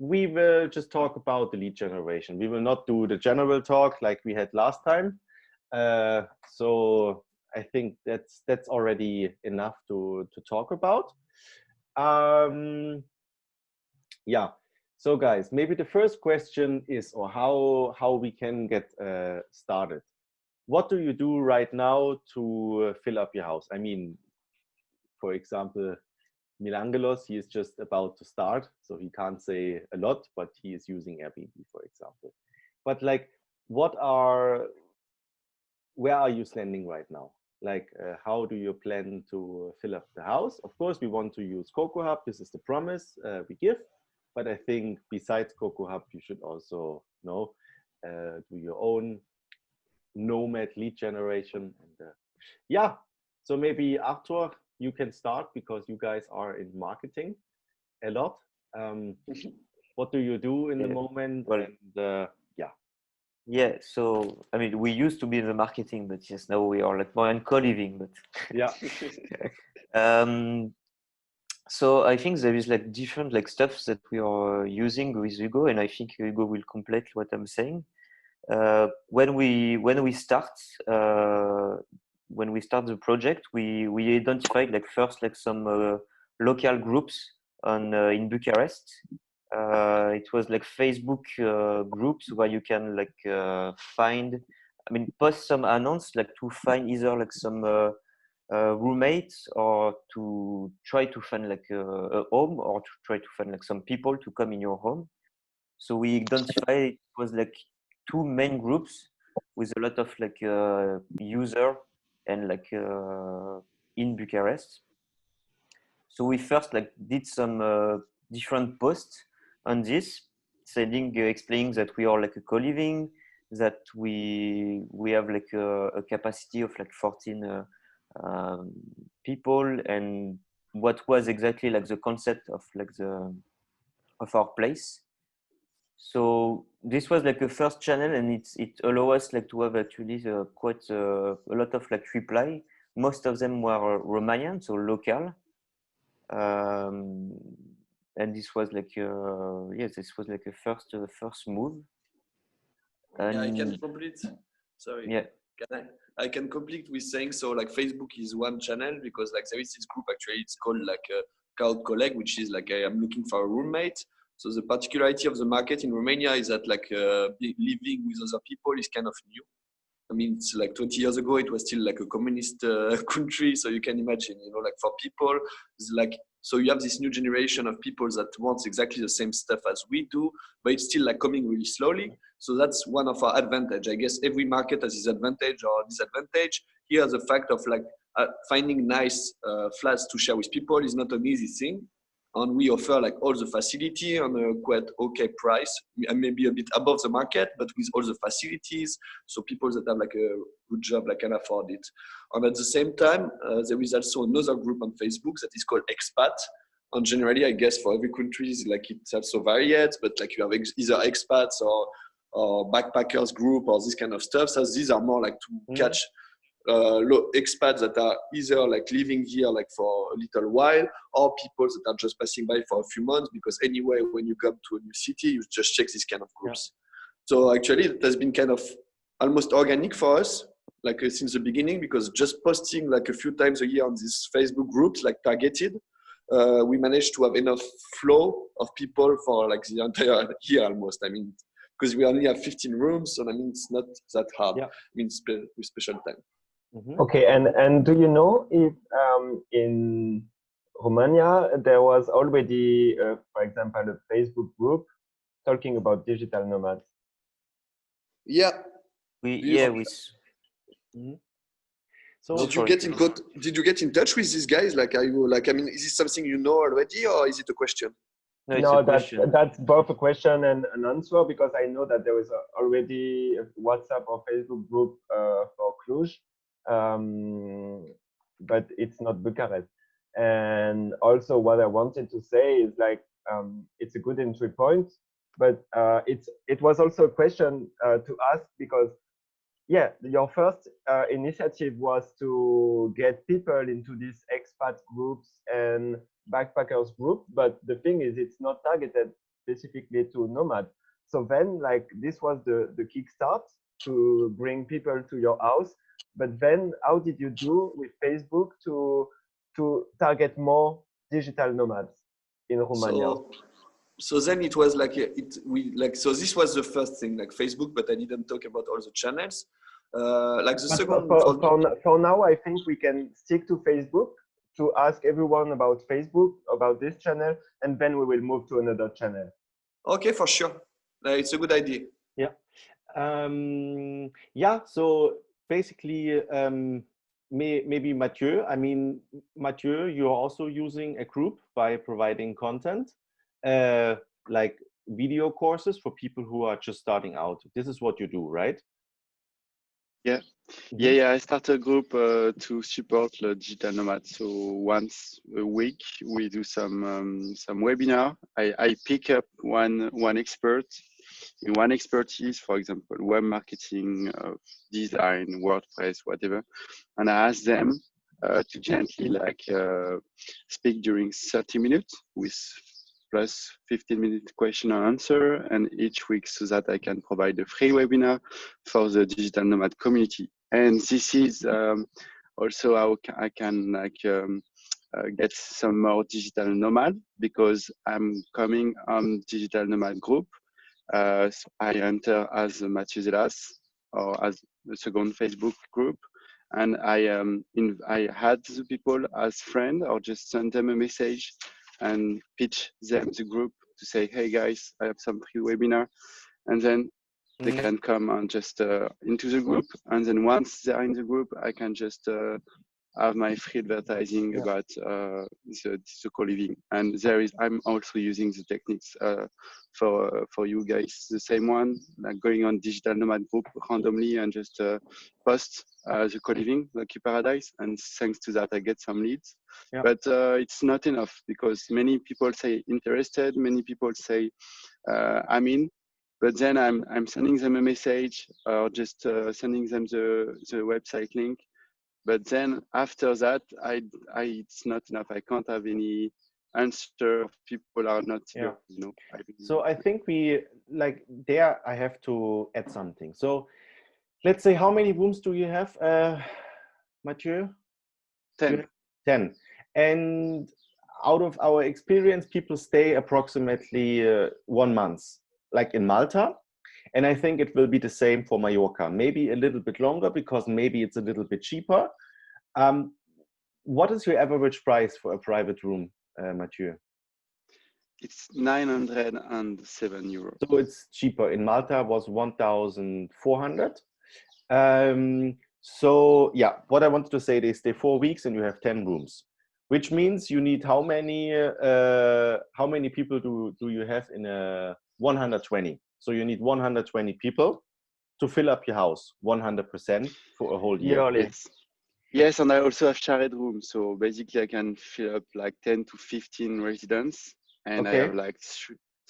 we will just talk about the lead generation. We will not do the general talk like we had last time. So I think that's already enough to talk about. Yeah. So guys, maybe the first question is, or how we can get started. What do you do right now to fill up your house? I mean, for example, Milangelos, he is just about to start, so he can't say a lot, but he is using Airbnb, for example. But like, where are you standing right now? Like, how do you plan to fill up the house? Of course, we want to use CoCoHub. This is the promise we give. But I think besides CoCoHub, you should also do your own nomad lead generation. And yeah, so maybe Arthur, you can start because you guys are in marketing a lot. What do you do in the moment? Well, and yeah, so I mean, we used to be in the marketing, but yes, now we are like more in co-living. But yeah. So I think there is like different like stuff that we are using with Hugo, and I think Hugo will complete what I'm saying. When we start the project, we identified like first like some local groups on in Bucharest. It was like Facebook groups where you can like post some announcements like to find either like some roommates or to try to find like a home or to try to find like some people to come in your home. So we identified it was like two main groups with a lot of like user and like in Bucharest. So we first like did some different posts on this, explaining that we are like a co-living, that we have like a capacity of like 14 people, and what was exactly like the concept of like of our place. So this was like a first channel, and it allowed us like to have actually quite a lot of like reply. Most of them were Romanian, so local. And this was like this was like a first move. And yeah, I can complete. Sorry. Yeah. I can complete with saying, so like Facebook is one channel because like there is this group, actually it's called like a CoCoTalks, which is like I'm looking for a roommate. So the particularity of the market in Romania is that like living with other people is kind of new. I mean, it's like 20 years ago, it was still like a communist country. So you can imagine, like for people, it's like, so you have this new generation of people that wants exactly the same stuff as we do, but it's still like coming really slowly. So that's one of our advantage. I guess every market has its advantage or disadvantage. Here, the fact of like finding nice flats to share with people is not an easy thing. And we offer like all the facility on a quite okay price, and maybe a bit above the market, but with all the facilities. So people that have like a good job like can afford it. And at the same time, there is also another group on Facebook that is called Expat. And generally, I guess for every country, like it's also varied, but like you have either expats or backpackers group or this kind of stuff. So these are more like to catch expats that are either like living here like for a little while, or people that are just passing by for a few months, because anyway when you come to a new city you just check these kind of groups. So actually it has been kind of almost organic for us, like since the beginning, because just posting like a few times a year on these Facebook groups, like targeted, we managed to have enough flow of people for like the entire year almost. I mean, because we only have 15 rooms, so I mean it's not that hard. I mean, with special time. Okay, and do you know if in Romania there was already, for example, a Facebook group talking about digital nomads? Yeah, So did you get in touch with these guys? Like, are you like? I mean, is this something you know already, or is it a question? No, that's both a question and an answer, because I know that there is already a WhatsApp or Facebook group for Cluj. But it's not Bucharest. And also what I wanted to say is like, it's a good entry point, but it was also a question to ask, because your first initiative was to get people into these expat groups and backpackers group, but the thing is it's not targeted specifically to nomads. So then, like, this was the kickstart to bring people to your house. But then, how did you do with Facebook to target more digital nomads in Romania? So then it was like so this was the first thing, like Facebook, but I didn't talk about all the channels. Like the But second for now, I think we can stick to Facebook to ask everyone about Facebook, about this channel, and then we will move to another channel. Okay, for sure. It's a good idea. Yeah. Yeah. So basically, maybe Mathieu. I mean, Mathieu, you're also using a group by providing content, like video courses for people who are just starting out. This is what you do, right? Yeah. I started a group to support the digital nomads. So once a week we do some webinar. I pick up one expert in one expertise, for example, web marketing, design, WordPress, whatever, and I ask them to gently speak during 30 minutes with plus 15-minute question and answer, and each week, so that I can provide a free webinar for the digital nomad community. And this is also how I can get some more digital nomad, because I'm coming on digital nomad group. So I enter as Mathieu Zelas or as the second Facebook group, and I had the people as friend or just send them a message and pitch them the group to say, hey guys, I have some free webinar, and then they can come and just into the group, and then once they're in the group, I can just have my free advertising about the Coliving. And I'm also using the techniques for you guys, the same one, like going on digital nomad group randomly and just post the Coliving, Lucky Paradise, and thanks to that I get some leads. But it's not enough, because many people say interested, many people say I'm in, but then I'm sending them a message or just sending them the website link. But then after that, it's not enough. I can't have any answer. People are not here, you know. So I think I have to add something. So let's say, how many rooms do you have, Mathieu? 10. 10. And out of our experience, people stay approximately 1 month, like in Malta. And I think it will be the same for Mallorca, maybe a little bit longer, because maybe it's a little bit cheaper. What is your average price for a private room, Mathieu? It's 907 euros. So it's cheaper. In Malta was 1,400. So yeah, what I wanted to say is stay 4 weeks and you have 10 rooms, which means you need how many people do you have in a 120? So you need 120 people to fill up your house 100% for a whole year. Yes, and I also have shared rooms. So basically I can fill up like 10 to 15 residents, and I have like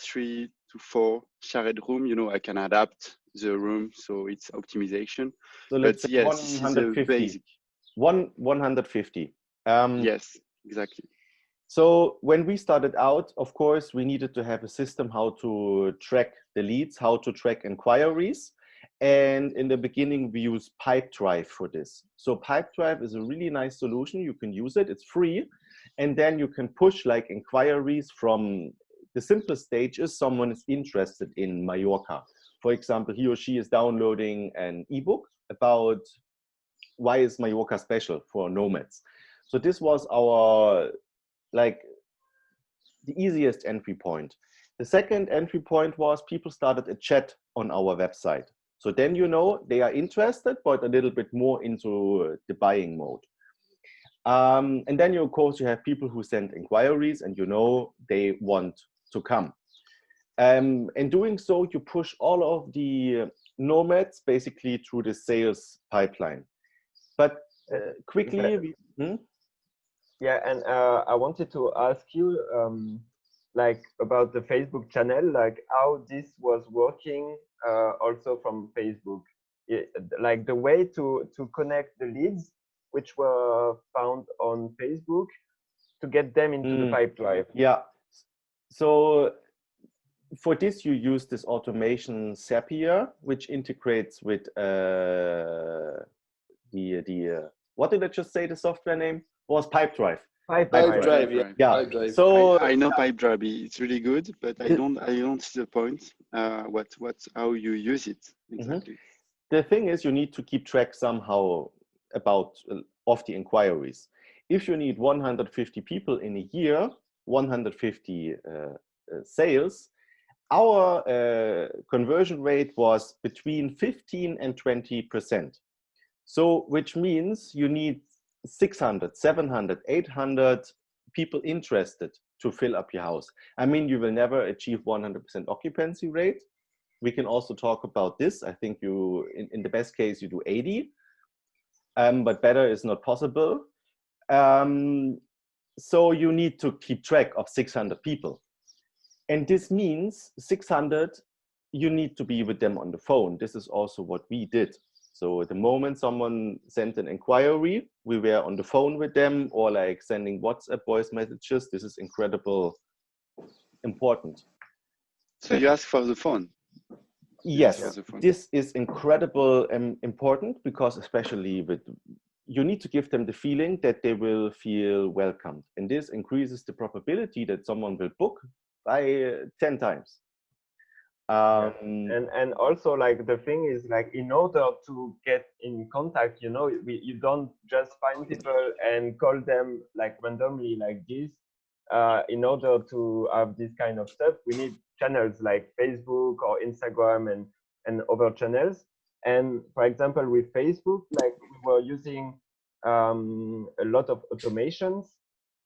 3 to 4 shared room. You know, I can adapt the room, so it's optimization. So let's say yes, 150. this is a basic. 150. Yes, exactly. So when we started out, of course, we needed to have a system how to track the leads, how to track inquiries. And in the beginning, we use Pipedrive for this. So Pipedrive is a really nice solution. You can use it. It's free. And then you can push like inquiries from the simplest stage is someone is interested in Mallorca. For example, he or she is downloading an ebook about why is Mallorca special for nomads. So this was our the easiest entry point. The second entry point was people started a chat on our website. So then, you know, they are interested, but a little bit more into the buying mode. And then, of course, you have people who send inquiries and, you know, they want to come. And doing so, you push all of the nomads basically through the sales pipeline. But quickly, Yeah, and I wanted to ask you, like about the Facebook channel, like how this was working also from Facebook, like the way to connect the leads which were found on Facebook to get them into the Pipedrive. Yeah. So for this, you use this automation Zapier, which integrates with what did I just say? The software name was Pipedrive. Pipedrive, yeah. Yeah. Pipedrive. So I know Pipedrive. It's really good, but I don't see the point. How you use it exactly? The thing is, you need to keep track somehow about of the inquiries. If you need 150 people in a year, 150 sales, our conversion rate was between 15 and 20%. So, which means you need 600, 700, 800 people interested to fill up your house. I mean, you will never achieve 100% occupancy rate. We can also talk about this. I think you, in the best case, you do 80, but better is not possible. So you need to keep track of 600 people. And this means 600, you need to be with them on the phone. This is also what we did. So at the moment someone sent an inquiry, we were on the phone with them, or like sending WhatsApp voice messages. This is incredible important. So you ask for the phone? Yes, this is incredible and important, because especially with, you need to give them the feeling that they will feel welcomed. And this increases the probability that someone will book by 10 times. And also, like, the thing is, like, in order to get in contact, you know, you don't just find people and call them like randomly like this. In order to have this kind of stuff, we need channels like Facebook or Instagram and other channels. And for example, with Facebook, like, we were using a lot of automations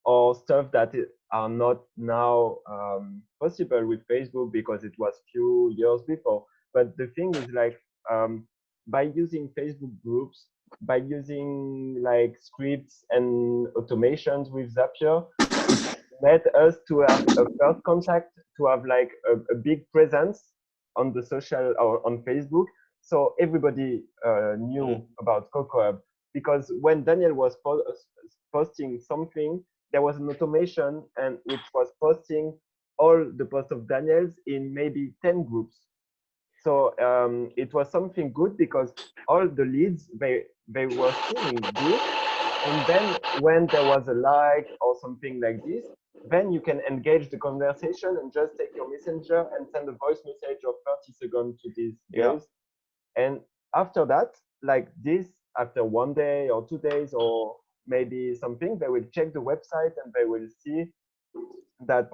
or stuff that are not now possible with Facebook because it was few years before. But the thing is, like, by using Facebook groups, by using like scripts and automations with Zapier, it led us to have a first contact, to have like a big presence on the social or on Facebook. So everybody knew about CoCoHub, because when Daniel was posting something, there was an automation and which was posting all the posts of Daniel's in maybe 10 groups. So it was something good, because all the leads, they were feeling good. And then when there was a like or something like this, then you can engage the conversation and just take your messenger and send a voice message of 30 seconds to these guys. And after that, like this, after 1 day or 2 days or maybe something, they will check the website and they will see that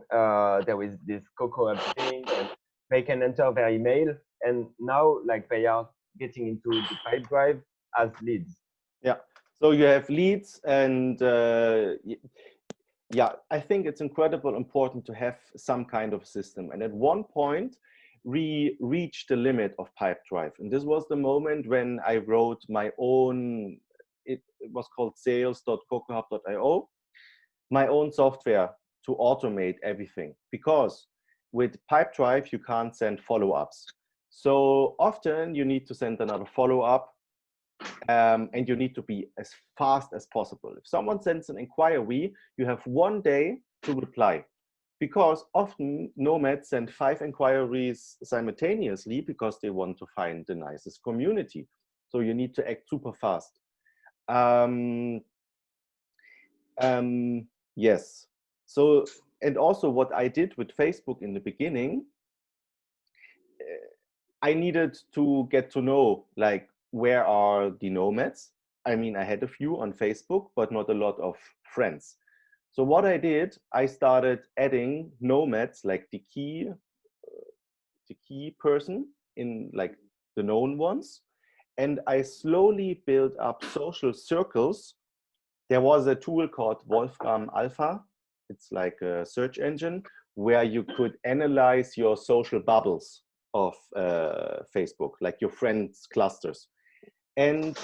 there is this CoCoHub thing, and they can enter their email. And now, like, they are getting into the Pipedrive as leads. Yeah. So you have leads, and yeah, I think it's incredibly important to have some kind of system. And at one point, we reached the limit of Pipedrive. And this was the moment when I wrote my own, it was called sales.cocohub.io, my own software to automate everything. Because with Pipedrive, you can't send follow-ups. So often you need to send another follow-up, and you need to be as fast as possible. If someone sends an inquiry, you have 1 day to reply, because often nomads send 5 inquiries simultaneously because they want to find the nicest community. So you need to act super fast. Yes. So, and also what I did with Facebook in the beginning, I needed to get to know, like, where are the nomads? I mean, I had a few on Facebook, but not a lot of friends. So what I did, I started adding nomads, like the key person in, like, the known ones. And I slowly built up social circles. There was a tool called Wolfram Alpha. It's like a search engine where you could analyze your social bubbles of Facebook, like your friends clusters. And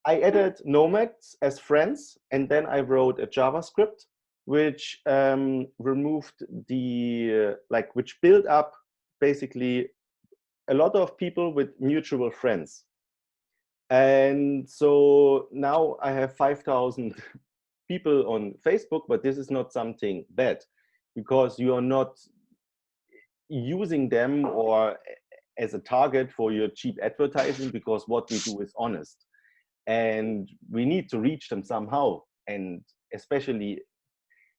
I added nomads as friends, and then I wrote a JavaScript which removed the, which built up basically a lot of people with mutual friends. And so now I have 5,000 people on Facebook, but this is not something bad, because you are not, using them or as a target for your cheap advertising, because what we do is honest. And we need to reach them somehow. And especially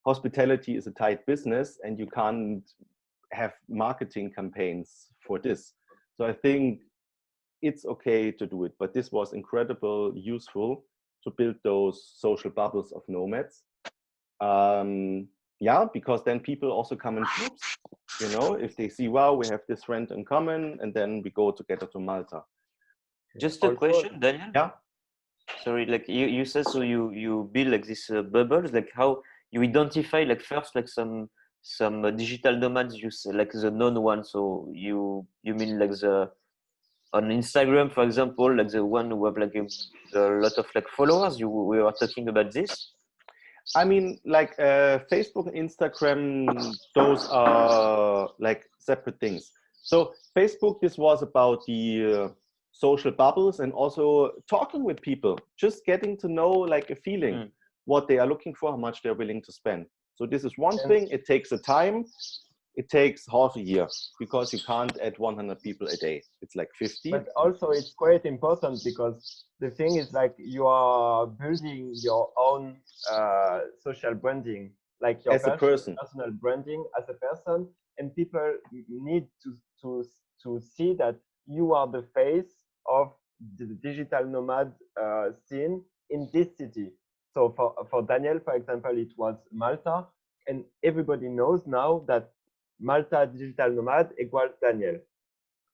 hospitality is a tight business, and you can't have marketing campaigns for this. So I think it's okay to do it, but this was incredibly useful to build those social bubbles of nomads. Yeah, because then people also come in groups, you know, if they see, wow, we have this friend in common, and then we go together to Malta. Just a question, Daniel. Yeah. Sorry, like you said, so you build like these bubbles, like how you identify like first like some digital nomads, you say, like the known ones. So you mean like the on Instagram, for example, like the one who have like a lot of like followers. We were talking about this. I mean, like Facebook and Instagram, those are like separate things. So Facebook, this was about the social bubbles and also talking with people, just getting to know like a feeling, what they are looking for, how much they're willing to spend. So this is one thing. It takes a time. It takes half a year because you can't add 100 people a day. It's like 50. But also it's quite important because the thing is like you are building your own social branding, like your as a person. personal branding as a person, and people need to see that you are the face of the digital nomad scene in this city. So for Daniel, for example, it was Malta, and everybody knows now that Malta digital nomad equals Daniel.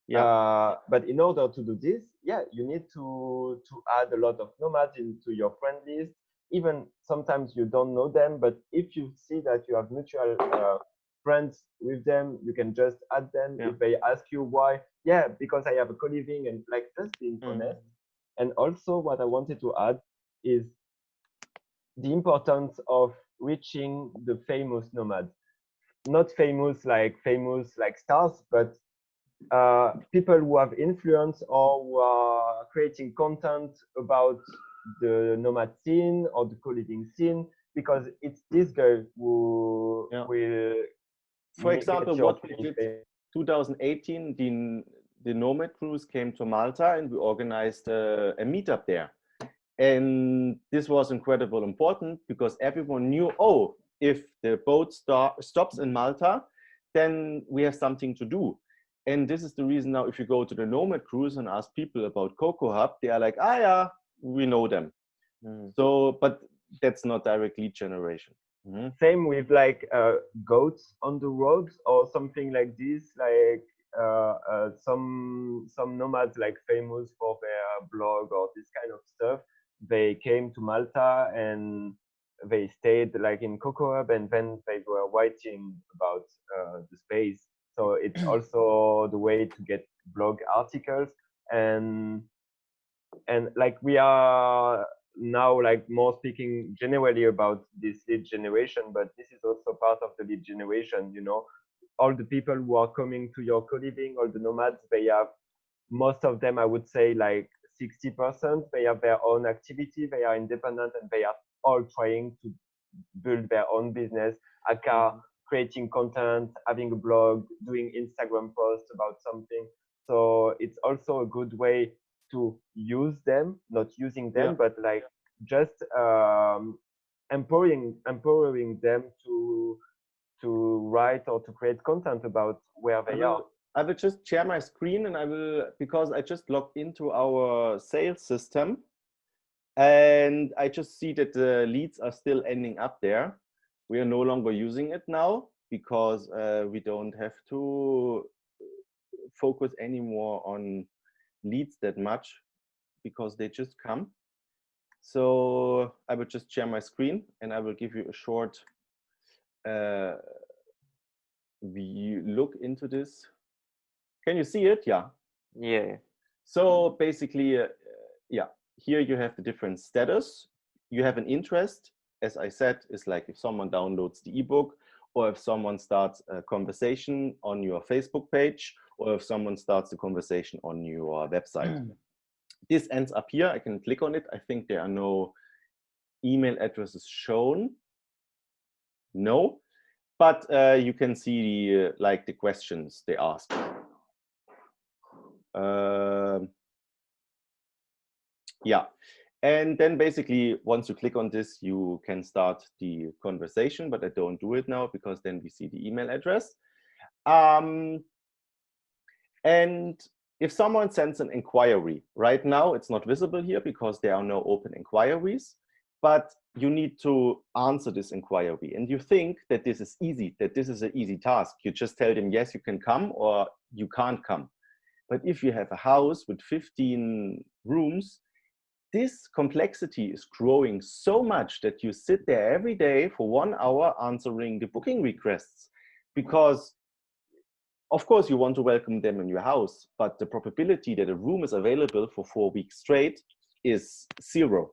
Yeah. But in order to do this, yeah, you need to add a lot of nomads into your friend list. Even sometimes you don't know them, but if you see that you have mutual friends with them, you can just add them. Yeah. If they ask you why, yeah, because I have a co-living, and like just being honest. And also what I wanted to add is the importance of reaching the famous nomads. Not famous like stars, but people who have influence or who are creating content about the nomad scene or the co-living scene, because it's this guy who will. For example, what we did 2018, the Nomad Cruise came to Malta, and we organized a meetup there. And this was incredibly important because everyone knew, oh, if the boat stops in Malta, then we have something to do. And this is the reason now, if you go to the Nomad Cruise and ask people about CoCoHub, they are like, ah, yeah, we know them. So, but that's not direct lead generation. Same with like goats on the roads or something like this, like some nomads like famous for their blog or this kind of stuff. They came to Malta and they stayed like in CoCoHub, and then they were writing about the space. So it's also the way to get blog articles, and like we are now like more speaking generally about this lead generation, but this is also part of the lead generation. You know, all the people who are coming to your co-living, all the nomads, they have, most of them, I would say like 60%, they have their own activity, they are independent, and they are all trying to build their own business, aka creating content, having a blog, doing Instagram posts about something. So it's also a good way to use them, not using them, but like just empowering them to write or to create content about where they are. I will just share my screen, and I will, because I just logged into our sales system, and I just see that the leads are still ending up there. We are no longer using it now because we don't have to focus anymore on leads that much because they just come. So I will just share my screen, and I will give you a short look into this. Can you see it? Yeah. Yeah. So basically, yeah, here you have the different status. You have an interest, as I said, is like if someone downloads the ebook, or if someone starts a conversation on your Facebook page, or if someone starts a conversation on your website. This ends up here. I can click on it. I think there are no email addresses shown. No. but you can see like the questions they ask. Yeah, and then basically once you click on this, you can start the conversation, but I don't do it now because then we see the email address. And if someone sends an inquiry, right now it's not visible here because there are no open inquiries, but you need to answer this inquiry. And you think that this is easy, that this is an easy task. You just tell them, yes, you can come or you can't come. But if you have a house with 15 rooms, this complexity is growing so much that you sit there every day for 1 hour answering the booking requests, because of course you want to welcome them in your house, but the probability that a room is available for 4 weeks straight is 0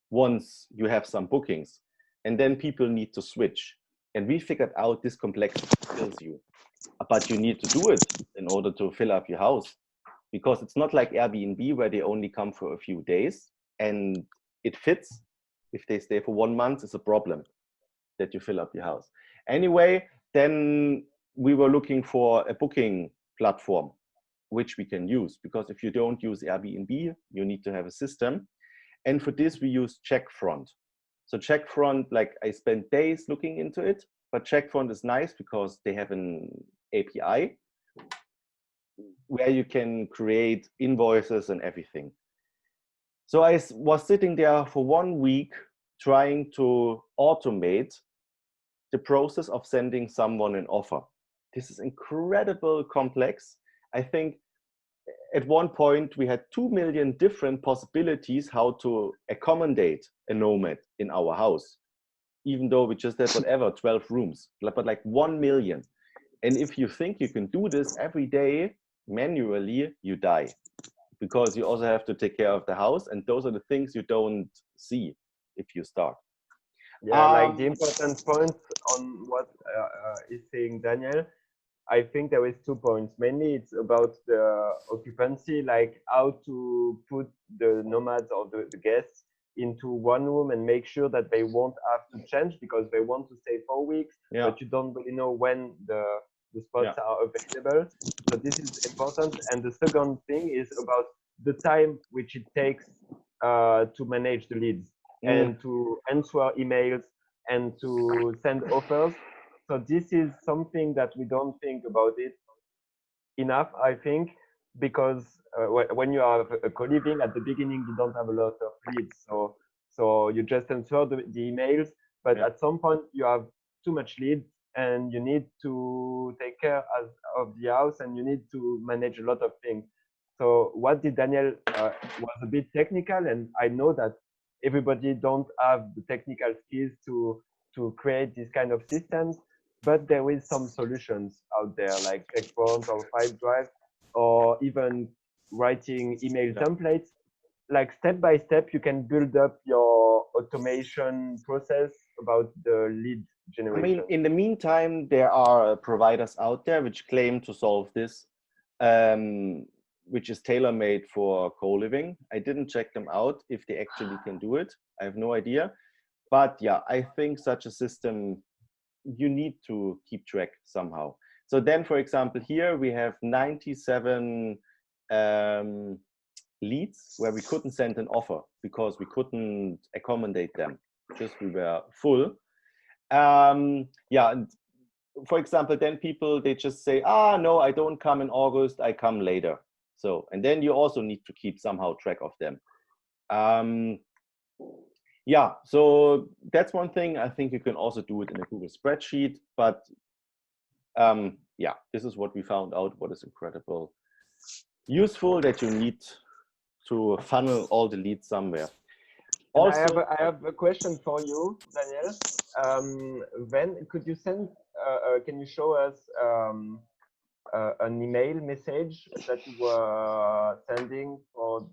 once you have some bookings. And then people need to switch. And we figured out this complexity kills you, but you need to do it in order to fill up your house, because it's not like Airbnb where they only come for a few days and it fits. If they stay for 1 month, it's a problem that you fill up your house. Anyway, then we were looking for a booking platform which we can use, because if you don't use Airbnb, you need to have a system. And for this, we use Checkfront. So Checkfront, like I spent days looking into it, but Checkfront is nice because they have an API where you can create invoices and everything. So I was sitting there for 1 week trying to automate the process of sending someone an offer. This is incredibly complex. I think at one point we had 2 million different possibilities how to accommodate a nomad in our house, even though we just had whatever 12 rooms, but like 1 million. And if you think you can do this every day manually, you die, because you also have to take care of the house, and those are the things you don't see if you start. Yeah, like the important point on what is saying Daniel, I think there is 2 points. Mainly it's about the occupancy, like how to put the nomads or the guests into one room and make sure that they won't have to change because they want to stay 4 weeks, but you don't really know when the spots are available. So this is important. And the second thing is about the time which it takes to manage the leads and to answer emails and to send offers. So this is something that we don't think about it enough, I think, because when you are a co-living at the beginning, you don't have a lot of leads. So you just answer the emails, but at some point you have too much leads and you need to take care of the house and you need to manage a lot of things. So what did Daniel was a bit technical, and I know that everybody don't have the technical skills to create this kind of systems, but there is some solutions out there like Checkpoint or Pipedrive, or even writing email templates. Like step by step, you can build up your automation process about the lead generation. I mean, in the meantime, there are providers out there which claim to solve this, which is tailor-made for co-living. I didn't check them out if they actually can do it. I have no idea. But yeah, I think such a system, you need to keep track somehow. So then, for example, here we have 97 leads where we couldn't send an offer because we couldn't accommodate them, just we were full. Yeah, and for example, then people, they just say, no, I don't come in August, I come later. So, and then you also need to keep somehow track of them. Yeah, so that's one thing. I think you can also do it in a Google spreadsheet, but yeah, this is what we found out, what is incredible useful, that you need to funnel all the leads somewhere. Also, I have a question for you, Daniel. When could you send, can you show us an email message that you were sending for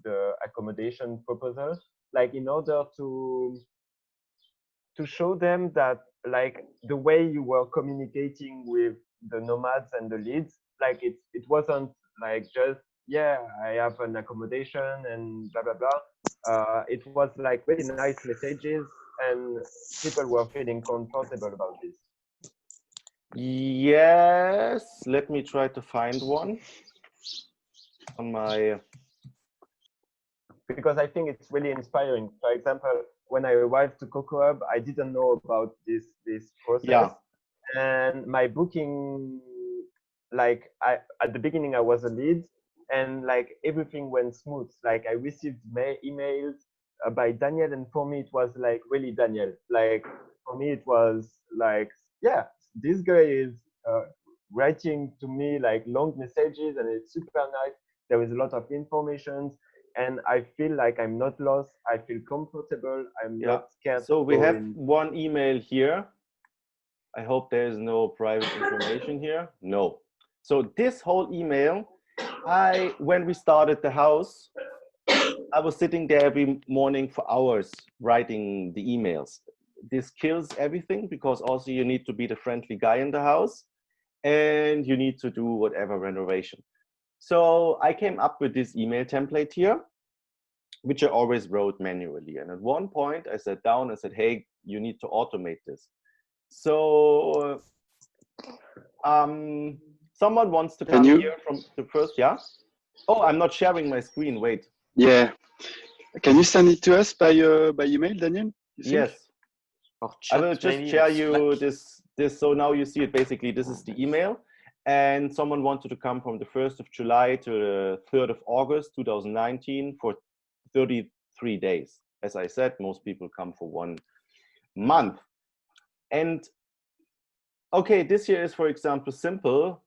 the accommodation proposal, like in order to show them that like the way you were communicating with the nomads and the leads, like it wasn't like just, yeah, I have an accommodation and blah blah blah. It was like really nice messages and people were feeling comfortable about this. Yes, let me try to find one on my. Because I think it's really inspiring. For example, when I arrived to CoCoHub, I didn't know about this process. Yeah. And my booking, like at the beginning I was a lead, and like everything went smooth. Like I received emails by Daniel, and for me it was like really Daniel. Like for me it was like, yeah, this guy is writing to me like long messages, and it's super nice. There is a lot of information, and I feel like I'm not lost. I feel comfortable. I'm not scared. So we have one email here. I hope there is no private information here. No. So this whole email, when we started the house, I was sitting there every morning for hours writing the emails. This kills everything, because also you need to be the friendly guy in the house, and you need to do whatever renovation. So I came up with this email template here, which I always wrote manually. And at one point I sat down and said, hey, you need to automate this. So someone wants to come here from the first, yeah? Oh, I'm not sharing my screen, wait. Yeah. Can you send it to us by email, Daniel? Yes. I will just share you this. So now you see it. Basically, this is the email. And someone wanted to come from the 1st of July to the 3rd of August, 2019 for 33 days. As I said, most people come for 1 month. And okay, this here is, for example, simple.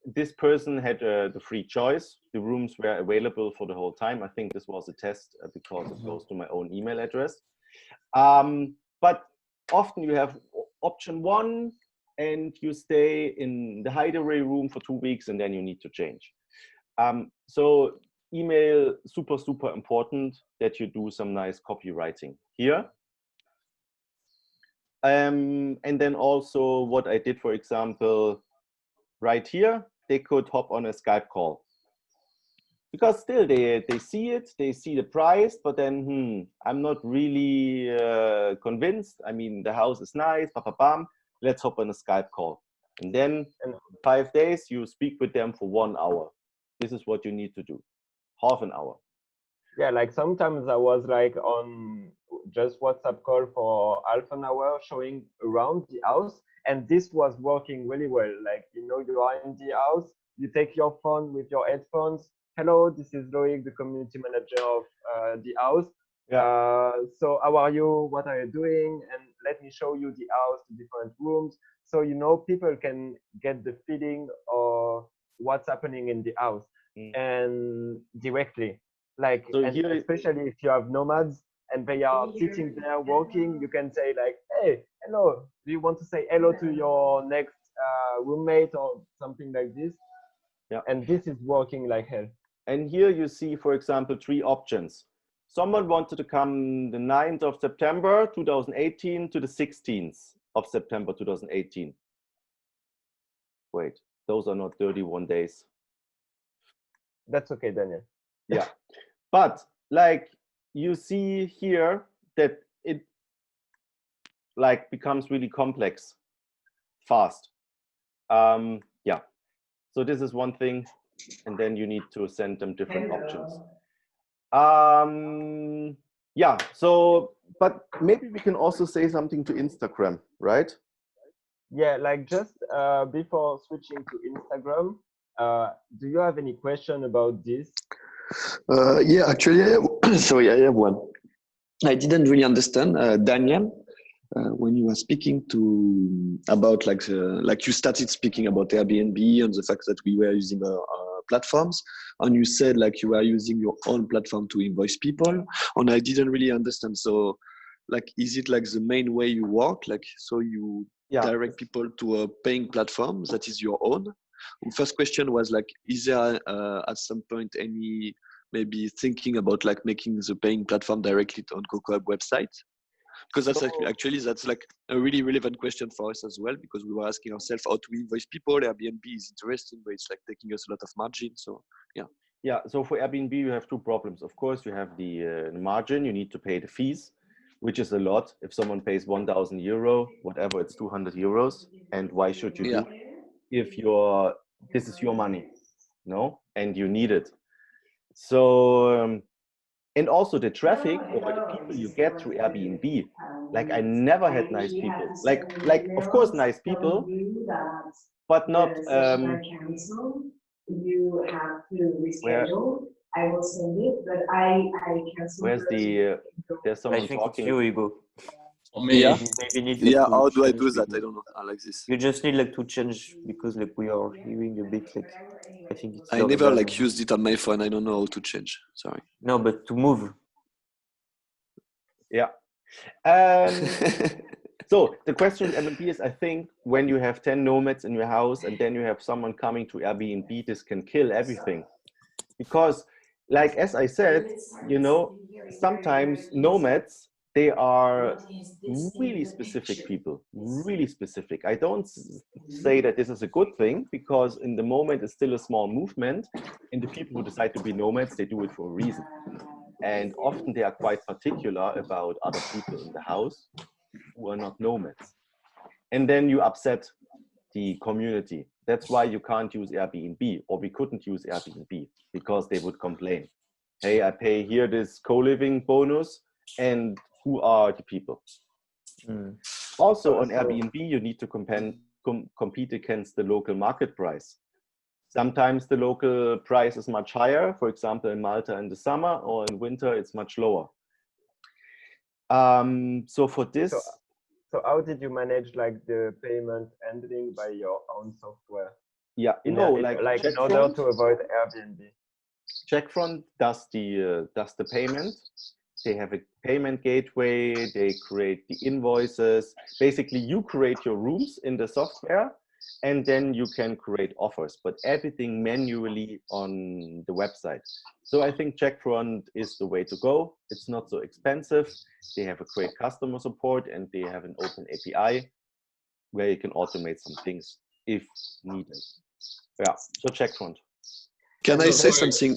This person had the free choice. The rooms were available for the whole time. I think this was a test because it goes to my own email address. But often you have option 1 and you stay in the hideaway room for 2 weeks and then you need to change. So email, super, super important that you do some nice copywriting here. And then also what I did, for example, right here, they could hop on a Skype call. Because still they see it, they see the price, but then I'm not really convinced. I mean, the house is nice, bam, let's hop on a Skype call. And then in 5 days, you speak with them for 1 hour. This is what you need to do, half an hour. Yeah, like sometimes I was like on just WhatsApp call for half an hour showing around the house, and this was working really well. Like, you know, you are in the house, you take your phone with your headphones. Hello, this is Loic, the community manager of the house. Yeah. So how are you? What are you doing? And let me show you the house, the different rooms. So, you know, people can get the feeling of what's happening in the house and directly. Like, so and especially if you have nomads and they are sitting there working, you can say like, hey, hello, do you want to say hello to your next roommate or something like this? Yeah. And this is working like hell. And here you see, for example, 3 options. Someone wanted to come the 9th of September 2018 to the 16th of September 2018. Wait, those are not 31 days. That's okay, Daniel. Yeah. But like you see here that it like becomes really complex fast. Yeah. So this is one thing, and then you need to send them different options. Yeah. So, but maybe we can also say something to Instagram, right? Yeah, like just before switching to Instagram, do you have any question about this? Yeah, actually, sorry, I have one. I didn't really understand, Daniel, when you were speaking about like you started speaking about Airbnb and the fact that we were using platforms, and you said like you are using your own platform to invoice people, and I didn't really understand. So, like, is it like the main way you work, like so you direct people to a paying platform that is your own? First question was like, is there at some point any maybe thinking about like making the paying platform directly on CoCoHub website? Because that's actually that's like a really relevant question for us as well, because we were asking ourselves how to invoice people. Airbnb is interesting, but it's like taking us a lot of margin. So yeah. Yeah. So for Airbnb, you have 2 problems. Of course, you have the margin. You need to pay the fees. which is a lot. If someone pays 1,000 euro, whatever, it's 200 euros. And why should you do it if this is your money, no? And you need it. So, and also the traffic or the people you get through Airbnb, like I never had nice people. Like of course nice people, but not you have to reschedule. I will send it, but I cancel. Where's there's someone I think talking. it's you, Hugo. Yeah. Maybe need, like, Yeah. to How do I change do that? because I don't know. I like this. you just need like to change because like we are hearing a bit like I think it's I your never level. like used it on my phone. I don't know how to change. Sorry. No, but to move. Yeah. So the question with Airbnb is, I think when you have 10 nomads in your house and then you have someone coming to Airbnb, this can kill everything. Because like, as I said, you know, sometimes nomads, they are really specific people, really specific. I don't say that this is a good thing because in the moment it's still a small movement and the people who decide to be nomads, they do it for a reason. And often they are quite particular about other people in the house who are not nomads. And then you upset the community. That's why you can't use Airbnb, or we couldn't use Airbnb because they would complain. Hey, I pay here this co-living bonus, and who are the people? Also on Airbnb, you need to compete against the local market price. Sometimes the local price is much higher, for example, in Malta in the summer, or in winter, it's much lower. So for this... So how did you manage like the payment handling by your own software? Yeah, in like in order to avoid Airbnb. Checkfront does the payment. They have a payment gateway. They create the invoices. Basically, you create your rooms in the software, and then you can create offers, but everything manually on the website. So I think Checkfront is the way to go. It's not so expensive. They have a great customer support, and they have an open API where you can automate some things if needed. Yeah, so Checkfront. Can I say something?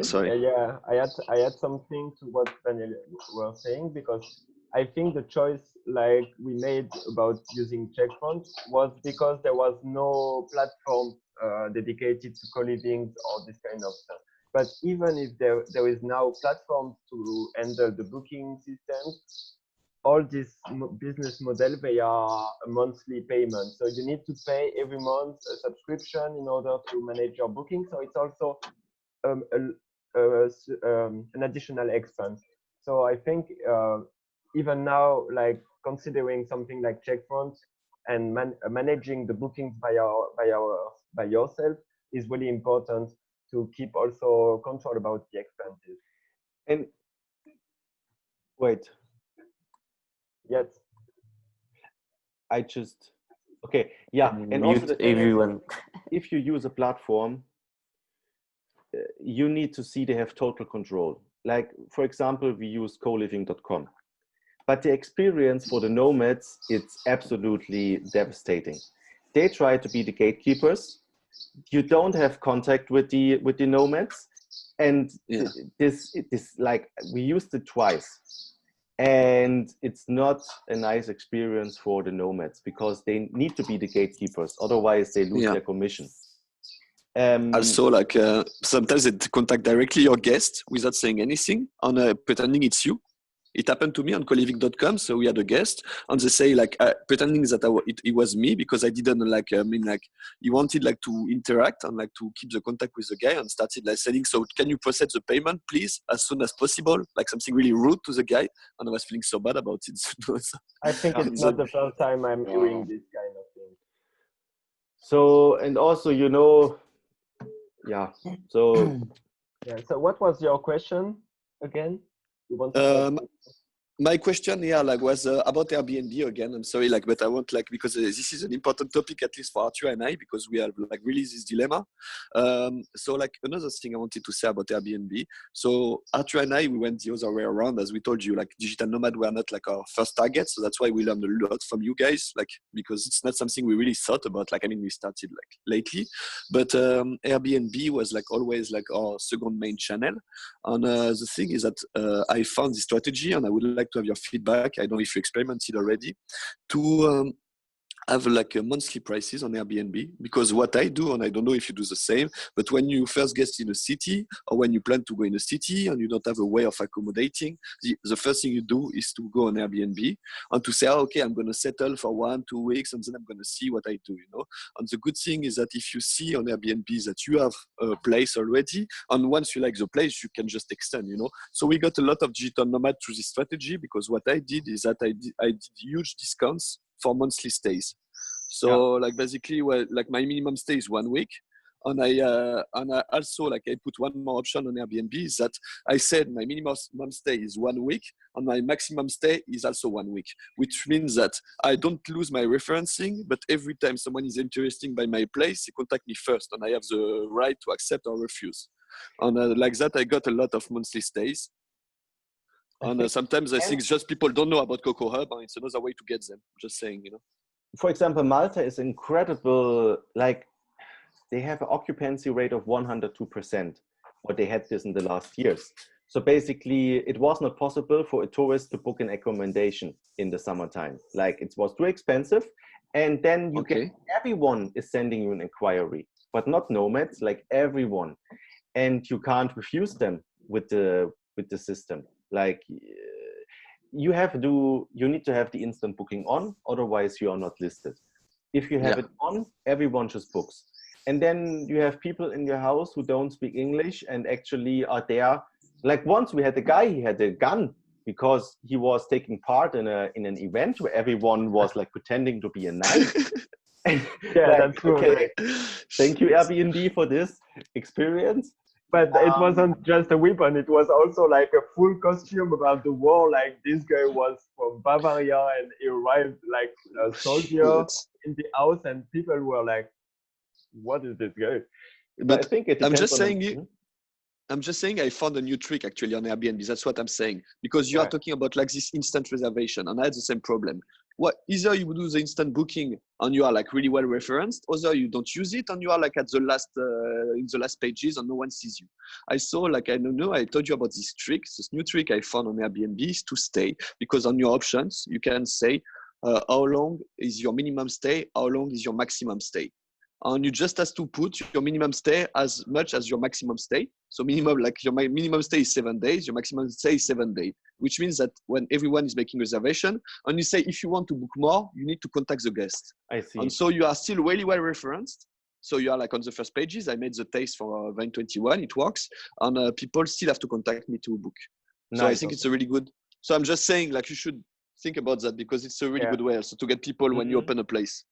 Sorry. Yeah, I had something to what Daniel was saying, because I think the choice like we made about using Checkfront was because there was no platform dedicated to co-living or this kind of stuff. But even if there is now platform to handle the booking system, all this business model, they are a monthly payment. So you need to pay every month a subscription in order to manage your booking. So it's also an additional expense. So I think even now, like considering something like Checkfront and managing the bookings by yourself is really important to keep also control about the expenses. And wait. Yes. I just, okay, yeah. And also the thing everyone. is, if you use a platform, you need to see they have total control. Like, for example, we use coliving.com. But the experience for the nomads, it's absolutely devastating. They try to be the gatekeepers. You don't have contact with the nomads. And this like, we used it twice. And it's not a nice experience for the nomads because they need to be the gatekeepers. Otherwise, they lose their commission. Also, like sometimes they contact directly your guest without saying anything, on pretending it's you. It happened to me on Coliving.com. So we had a guest, and they say like pretending that it was me because I didn't like. I mean, like he wanted like to interact and like to keep the contact with the guy, and started like saying, "So can you process the payment, please, as soon as possible?" Like something really rude to the guy, and I was feeling so bad about it. I think it's not the first time I'm hearing this kind of thing. So, and also, you know, yeah. So yeah. So what was your question again? You want to my question, was about Airbnb again. I'm sorry, but I want because this is an important topic, at least for Arthur and I, because we have really this dilemma. So another thing I wanted to say about Airbnb. So Arthur and I, we went the other way around, as we told you. Digital nomad were not our first target, so that's why we learned a lot from you guys. Because it's not something we really thought about. We started lately, but Airbnb was always our second main channel. And the thing is that I found this strategy, and I would like to have your feedback. I don't know if you experimented already, to have like a monthly prices on Airbnb, because what I do, and I don't know if you do the same, but when you first get in a city or when you plan to go in a city and you don't have a way of accommodating, the first thing you do is to go on Airbnb and to say, oh, okay, I'm going to settle for 1-2 weeks and then I'm going to see what I do, you know. And the good thing is that if you see on Airbnb that you have a place already, and once you like the place, you can just extend, you know. So we got a lot of digital nomad through this strategy, because what I did is that I did huge discounts for monthly stays. So like basically, well, like my minimum stay is 1 week, and I also like I put one more option on Airbnb, is that I said my minimum stay is 1 week and my maximum stay is also 1 week, which means that I don't lose my referencing, but every time someone is interested by my place, they contact me first, and I have the right to accept or refuse. And like that, I got a lot of monthly stays. And sometimes I think just people don't know about CoCoHub, and it's another way to get them. Just saying, you know. For example, Malta is incredible. Like, they have an occupancy rate of 102%, or they had this in the last years. So basically, it was not possible for a tourist to book an accommodation in the summertime. Like, it was too expensive. And then you get, everyone is sending you an inquiry, but not nomads, like everyone. And you can't refuse them with the system. Like, you need to have the instant booking on, otherwise you are not listed. If you have it on, everyone just books. And then you have people in your house who don't speak English and actually are there. Like once we had a guy, he had a gun because he was taking part in an event where everyone was like pretending to be a knight. That's true. Okay, thank you Airbnb for this experience. But it wasn't just a weapon, it was also like a full costume about the war. Like this guy was from Bavaria and he arrived like a soldier in the house, and people were like, what is this guy? But I think it depends I'm just saying I found a new trick actually on Airbnb. That's what I'm saying. Because you are talking about like this instant reservation, and I had the same problem. Either you do the instant booking and you are like really well referenced, or you don't use it and you are like at the last in the last pages and no one sees you. I saw like, I don't know, I told you about this trick. This new trick I found on Airbnb is to stay, because on your options you can say how long is your minimum stay, how long is your maximum stay. And you just have to put your minimum stay as much as your maximum stay. So minimum, like your minimum stay is 7 days, your maximum stay is 7 days, which means that when everyone is making reservation, and you say, if you want to book more, you need to contact the guest. I see. And so you are still really well referenced. So you are like on the first pages. I made the taste for 2021, it works. And people still have to contact me to book. So I think it's a really good, so I'm just saying like you should think about that, because it's a really good way also to get people when you open a place.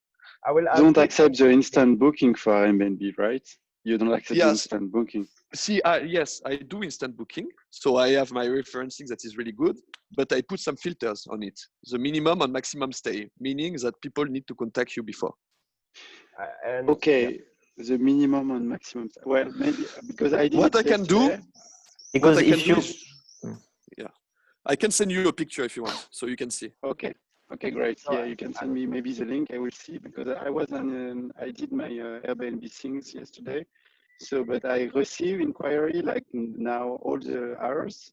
You don't accept the instant booking for Airbnb, right? You don't accept the instant booking. See, yes, I do instant booking. So I have my referencing that is really good, but I put some filters on it. The minimum and maximum stay, meaning that people need to contact you before. The minimum and maximum. Well, maybe because I did what I can do. Because if you, I can send you a picture if you want, so you can see. Okay, great. Yeah, you can send me maybe the link. I will see, because I did my Airbnb things yesterday. So, but I receive inquiry like now all the hours,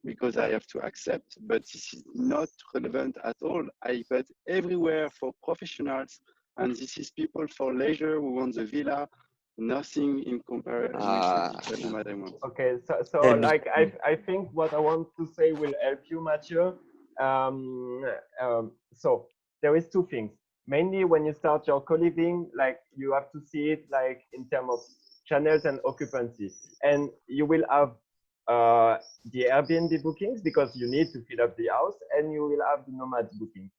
because I have to accept. But this is not relevant at all. I put everywhere for professionals, and this is people for leisure who want the villa. Nothing in comparison with the digital nomad I want. Okay, so like I think what I want to say will help you, Mathieu. So there is two things. Mainly when you start your co-living, like you have to see it like in terms of channels and occupancy, and you will have the Airbnb bookings because you need to fill up the house, and you will have the nomads booking.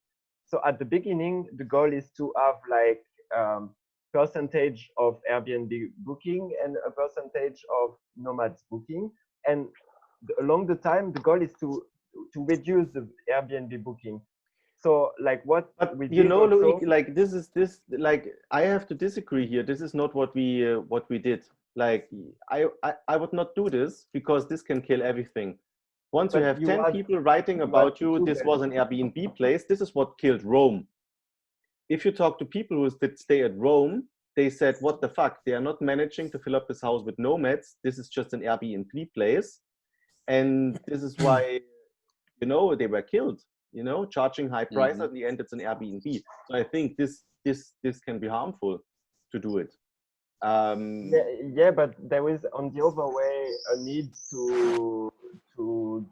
So at the beginning, the goal is to have like percentage of Airbnb booking and a percentage of nomads booking, and along the time, the goal is to reduce the Airbnb booking. So like what we you know, Louis, like this like I have to disagree here. This is not what we did. Like I would not do this, because this can kill everything. Once you have 10 people writing about you, this was an Airbnb place. This is what killed Rome. If you talk to people who did stay at Rome, they said, what the fuck? They are not managing to fill up this house with nomads. This is just an Airbnb place. And this is why you know, they were killed, you know, charging high price. Mhm. At the end, it's an Airbnb. So I think this can be harmful to do it. Yeah, but there is on the other way a need to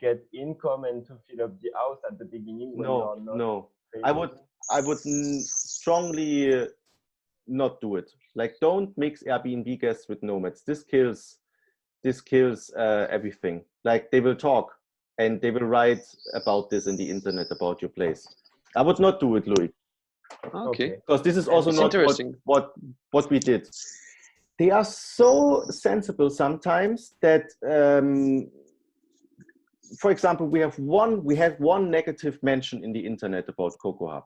get income and to fill up the house at the beginning when you are not No. paying. I would strongly not do it. Like, don't mix Airbnb guests with nomads. This kills everything. Like, they will talk and they will write about this in the internet about your place. I would not do it, Louis, Okay. because this is also It's not interesting. what we did. They are so sensible sometimes that, for example, we had one negative mention in the internet about CoCoHub.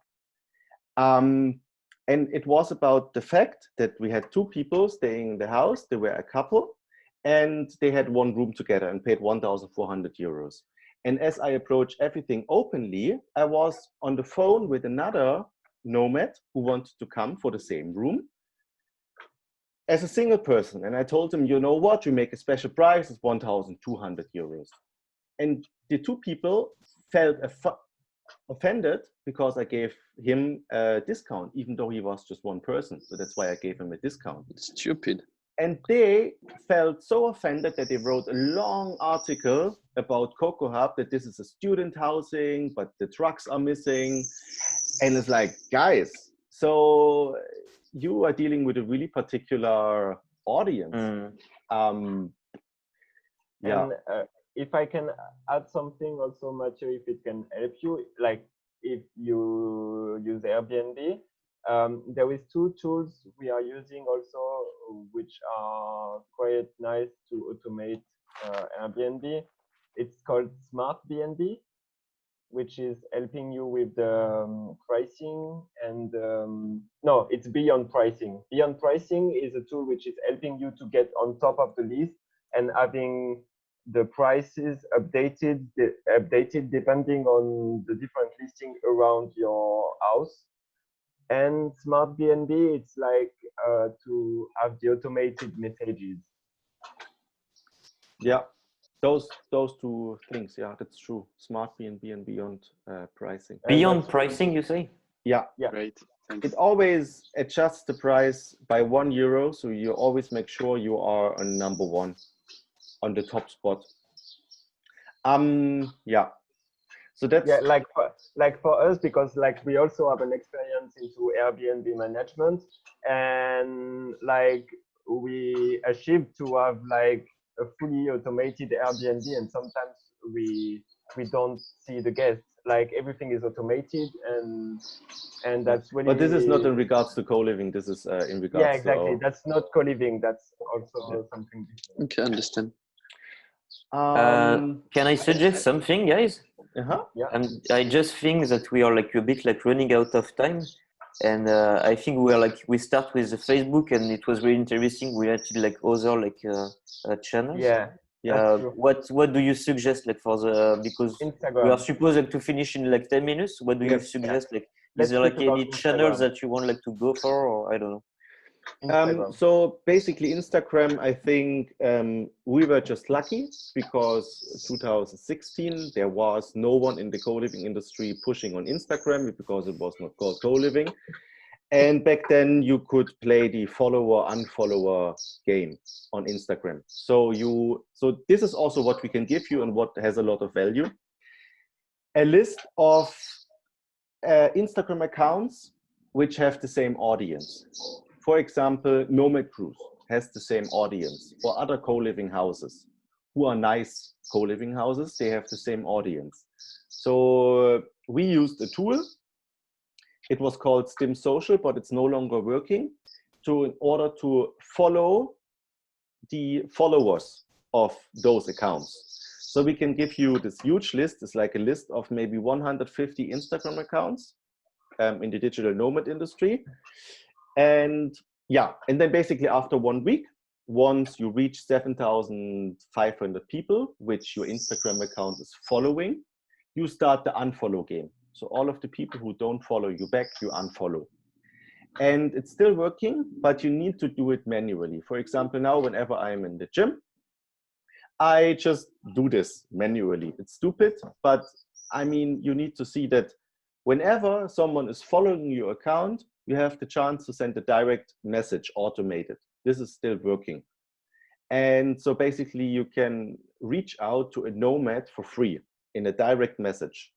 And it was about the fact that we had two people staying in the house. They were a couple, and they had one room together and paid 1,400 euros. And as I approached everything openly, I was on the phone with another nomad who wanted to come for the same room as a single person. And I told him, you know what, we make a special price, it's 1,200 euros. And the two people felt offended because I gave him a discount, even though he was just one person. So that's why I gave him a discount. It's stupid. And they felt so offended that they wrote a long article about CoCoHub, that this is a student housing, but the trucks are missing. And it's like, guys, so you are dealing with a really particular audience. Yeah. And if I can add something also, Mathieu, if it can help you, like if you use Airbnb, there is two tools we are using also, which are quite nice to automate Airbnb. It's called Smart BNB, which is helping you with the pricing and no, it's Beyond Pricing. Beyond Pricing is a tool which is helping you to get on top of the list and having the prices updated depending on the different listing around your house. And Smart BNB, it's like to have the automated messages. Yeah, those two things. Yeah, that's true. Smart BNB and Beyond Pricing. Beyond Pricing, you say? Yeah. Great. Thanks. It always adjusts the price by €1, so you always make sure you are on number one, on the top spot. Yeah. So that's like for us, because like we also have an experience into Airbnb management, and like we achieved to have like a fully automated Airbnb, and sometimes we don't see the guests. Like everything is automated, and that's really. But this is not in regards to co-living. This is in regards. Yeah, exactly. To that's not co-living. That's also something different. Okay, understand. Can I suggest something, guys? Yeah. I just think that we are like a bit like running out of time, and I think we start with the Facebook, and it was really interesting. We had like other like channels. Yeah. What do you suggest like for the, because Instagram. we are supposed like, to finish in like 10 minutes? What do you suggest? Like, is there like any channels that you want like to go for, or I don't know? So basically Instagram, I think we were just lucky because 2016 there was no one in the co-living industry pushing on Instagram because it was not called co-living, and back then you could play the follower unfollower game on Instagram. So this is also what we can give you and what has a lot of value: a list of Instagram accounts which have the same audience. For example, Nomad Cruise has the same audience, or other co-living houses who are nice co-living houses, they have the same audience. So we used a tool. It was called Stim Social, but it's no longer working, in order to follow the followers of those accounts. So we can give you this huge list. It's like a list of maybe 150 Instagram accounts in the digital nomad industry. And yeah, and then basically after 1 week, once you reach 7,500 people, which your Instagram account is following, you start the unfollow game. So all of the people who don't follow you back, you unfollow. And it's still working, but you need to do it manually. For example, now whenever I'm in the gym, I just do this manually. It's stupid, but I mean, you need to see that whenever someone is following your account, you have the chance to send a direct message automated. This is still working. And so basically you can reach out to a nomad for free in a direct message.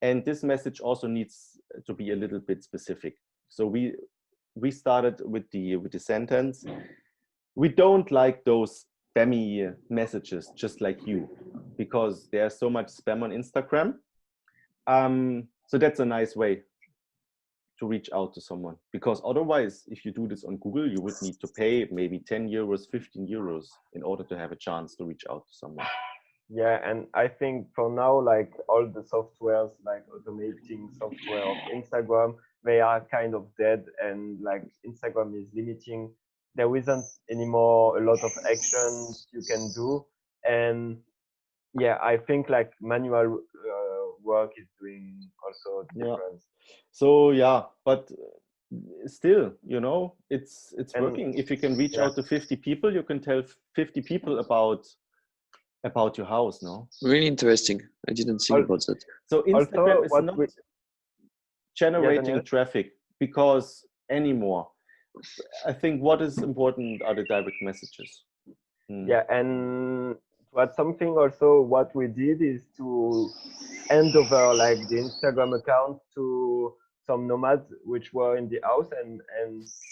And this message also needs to be a little bit specific. So we started with the sentence, we don't like those spammy messages just like you, because there's so much spam on Instagram. So that's a nice way to reach out to someone, because otherwise, if you do this on Google, you would need to pay maybe 10 euros, 15 euros in order to have a chance to reach out to someone. Yeah, and I think for now, like all the softwares, like automating software of Instagram, they are kind of dead, and like Instagram is limiting. There isn't anymore a lot of actions you can do, and yeah, I think like manual work is doing also the difference. So yeah, but still, you know, it's And, working. If you can reach yeah. out to 50 people, you can tell 50 people about your house. No, Really interesting. I didn't think about that. so Instagram is what not we- generating Daniel? traffic because anymore. I think what is important are the direct messages. Yeah, and to add something also, what we did is to hand over like the Instagram account to some nomads which were in the house, and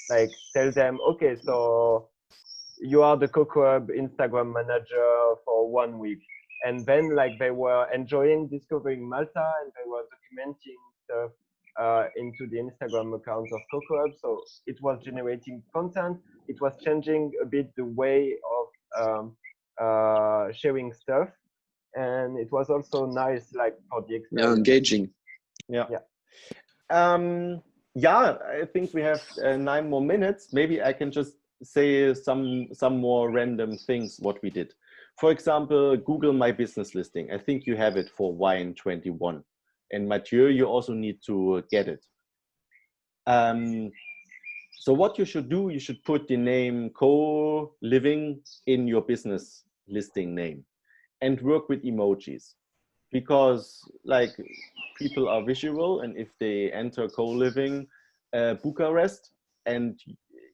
like tell them, okay, so you are the CoCoHub Instagram manager for 1 week. And then like they were enjoying discovering Malta, and they were documenting stuff into the Instagram account of CoCoHub. So it was generating content. It was changing a bit the way of sharing stuff, and it was also nice, like for the experience. Yeah, engaging. Yeah. Yeah, I think we have 9 more minutes. Maybe I can just say some more random things what we did. For example, Google My Business listing. I think you have it for Wine21. And Mathieu, you also need to get it. So what you should do, you should put the name Coliving in your business listing name and work with emojis, because like people are visual, and if they enter Coliving Bucharest and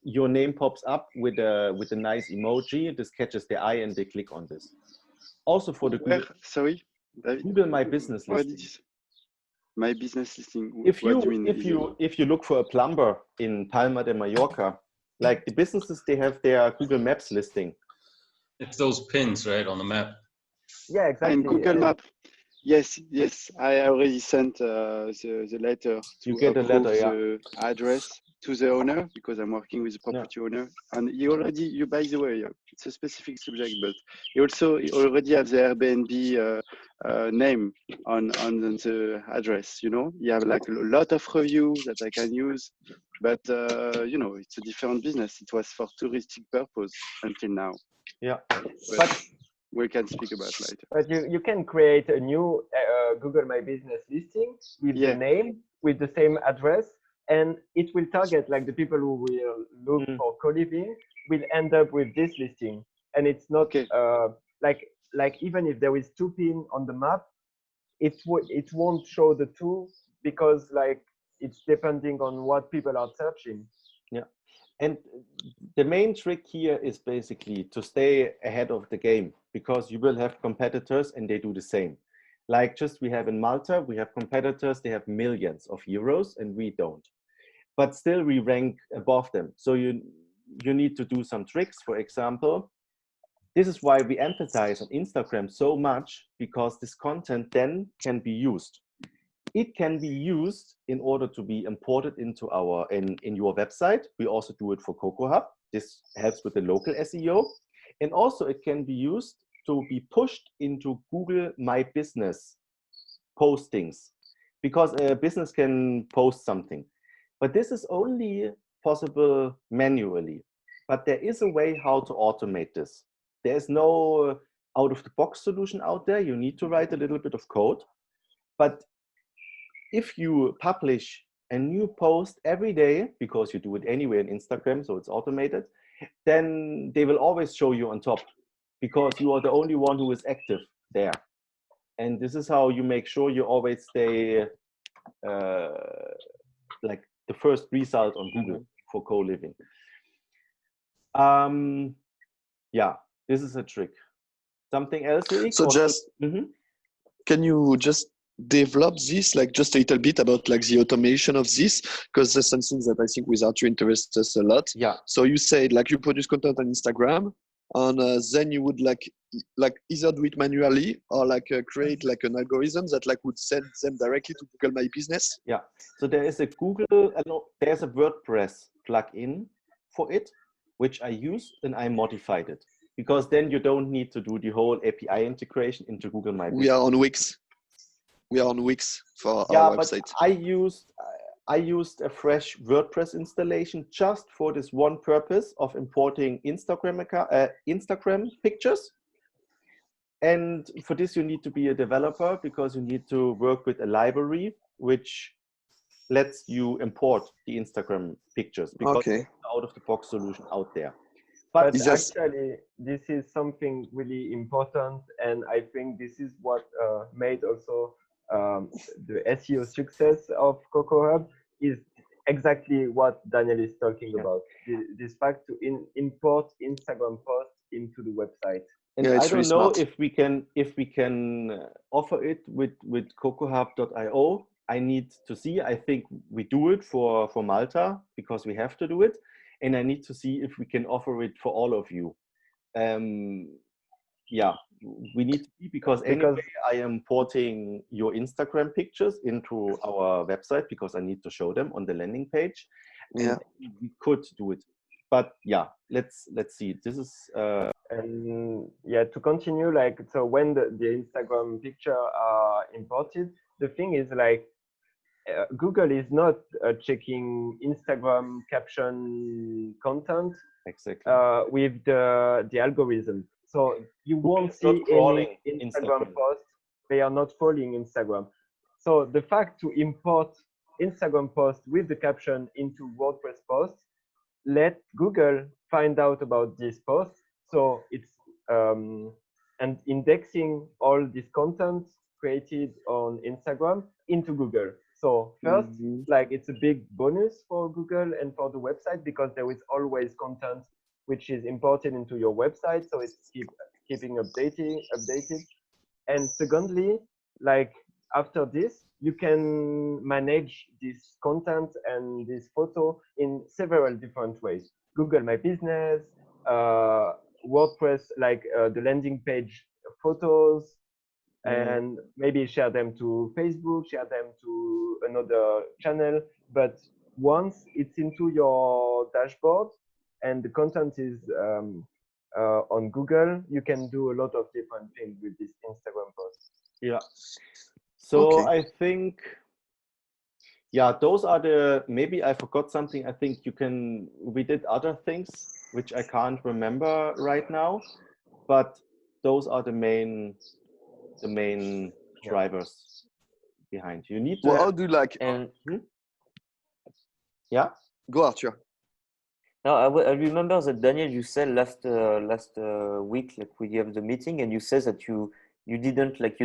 your name pops up with a nice emoji, this catches their eye and they click on this. Also for the Sorry, David? Google My Business What listing. did you say? My business listing. If What do you mean? if you look for a plumber in Palma de Mallorca, like the businesses, they have their Google Maps listing. It's those pins, right, on the map. Yeah, exactly. And Google Map. Yes, I already sent the letter to You get a approve letter, yeah. the address to the owner, because I'm working with the property owner. And you by the way, it's a specific subject, but you already have the Airbnb name on the address, you know. You have like a lot of reviews that I can use, but you know, it's a different business. It was for touristic purpose until now. Yeah, but we can speak about later. But you can create a new Google My Business listing with the name, with the same address, and it will target like the people who will look for co-living will end up with this listing. And it's not like even if there is 2 pins on the map, it won't show the 2, because like it's depending on what people are searching. Yeah. And the main trick here is basically to stay ahead of the game, because you will have competitors and they do the same. Like just we have in Malta, we have competitors, they have millions of euros and we don't. But still we rank above them. So you need to do some tricks. For example, this is why we emphasize on Instagram so much, because this content then can be used. It can be used in order to be imported into in your website. We also do it for CoCoHub. This helps with the local SEO. And also it can be used to be pushed into Google My Business postings, because a business can post something. But this is only possible manually. But there is a way how to automate this. There is no out-of-the-box solution out there. You need to write a little bit of code. But if you publish a new post every day, because you do it anyway on Instagram, so it's automated, then they will always show you on top, because you are the only one who is active there. And this is how you make sure you always stay like the first result on Google for co-living. Yeah, this is a trick. Something else, Rick? So just can you just develop this like just a little bit about like the automation of this, because that's something that I think without you interests us a lot. Yeah. So you said like you produce content on Instagram, and then you would like either do it manually or like create like an algorithm that like would send them directly to Google My Business. Yeah. So there is a there's a WordPress plugin for it, which I used and I modified it, because then you don't need to do the whole API integration into Google My Business. We are on Wix. We are on Wix for yeah, our but website. I used a fresh WordPress installation just for this one purpose of importing Instagram pictures. And for this, you need to be a developer, because you need to work with a library which lets you import the Instagram pictures, because it's an out-of-the-box solution out there. But actually, this is something really important, and I think this is what made also the SEO success of CoCoHub is exactly what Daniel is talking about. This fact to import Instagram posts into the website. And I don't know if we can offer it with CoCoHub.io. I need to see. I think we do it for Malta because we have to do it, and I need to see if we can offer it for all of you. Yeah, we need to see, because anyway, I am porting your Instagram pictures into our website because I need to show them on the landing page. And we could do it, but yeah, let's see. This is and yeah, to continue, like, so when the Instagram picture are imported, the thing is like Google is not checking Instagram caption content with the algorithm. So you won't see any Instagram posts. They are not following Instagram. So the fact to import Instagram posts with the caption into WordPress posts let Google find out about this post. So it's and indexing all this content created on Instagram into Google. So first, like, it's a big bonus for Google and for the website, because there is always content which is imported into your website, so it's keeping updated. And secondly, like, after this, you can manage this content and this photo in several different ways. Google My Business, WordPress, like the landing page photos, and maybe share them to Facebook, share them to another channel. But once it's into your dashboard and the content is on Google, you can do a lot of different things with this Instagram post. Yeah. So I think, yeah, those are maybe I forgot something. I think we did other things which I can't remember right now, but those are the main drivers behind. You need to how do you like yeah, go Arthur. No, I remember that Daniel, you said last week, like we have the meeting, and you said that you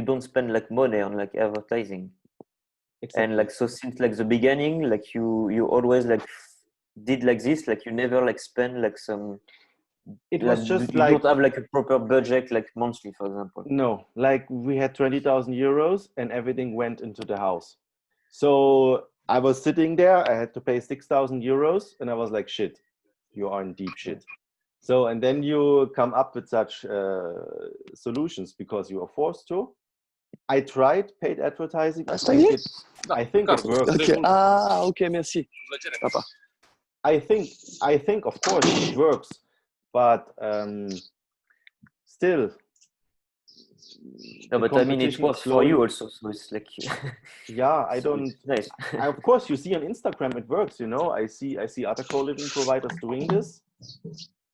don't spend like money on like advertising. Exactly. And like, so since like the beginning, like you always like did like this, like you never like spend like some. It was just you don't have like a proper budget like monthly, for example. No, like we had 20,000 euros and everything went into the house. So I was sitting there, I had to pay 6,000 euros and I was like, shit, you are in deep shit. So, and then you come up with such solutions because you are forced to. I tried paid advertising. I think it works. Okay. Okay, merci. Papa. I think of course it works, but still. No, but I mean, it works for you also, so it's like. Yeah, I don't. Nice. Of course, you see on Instagram it works. You know, I see other co-living providers doing this,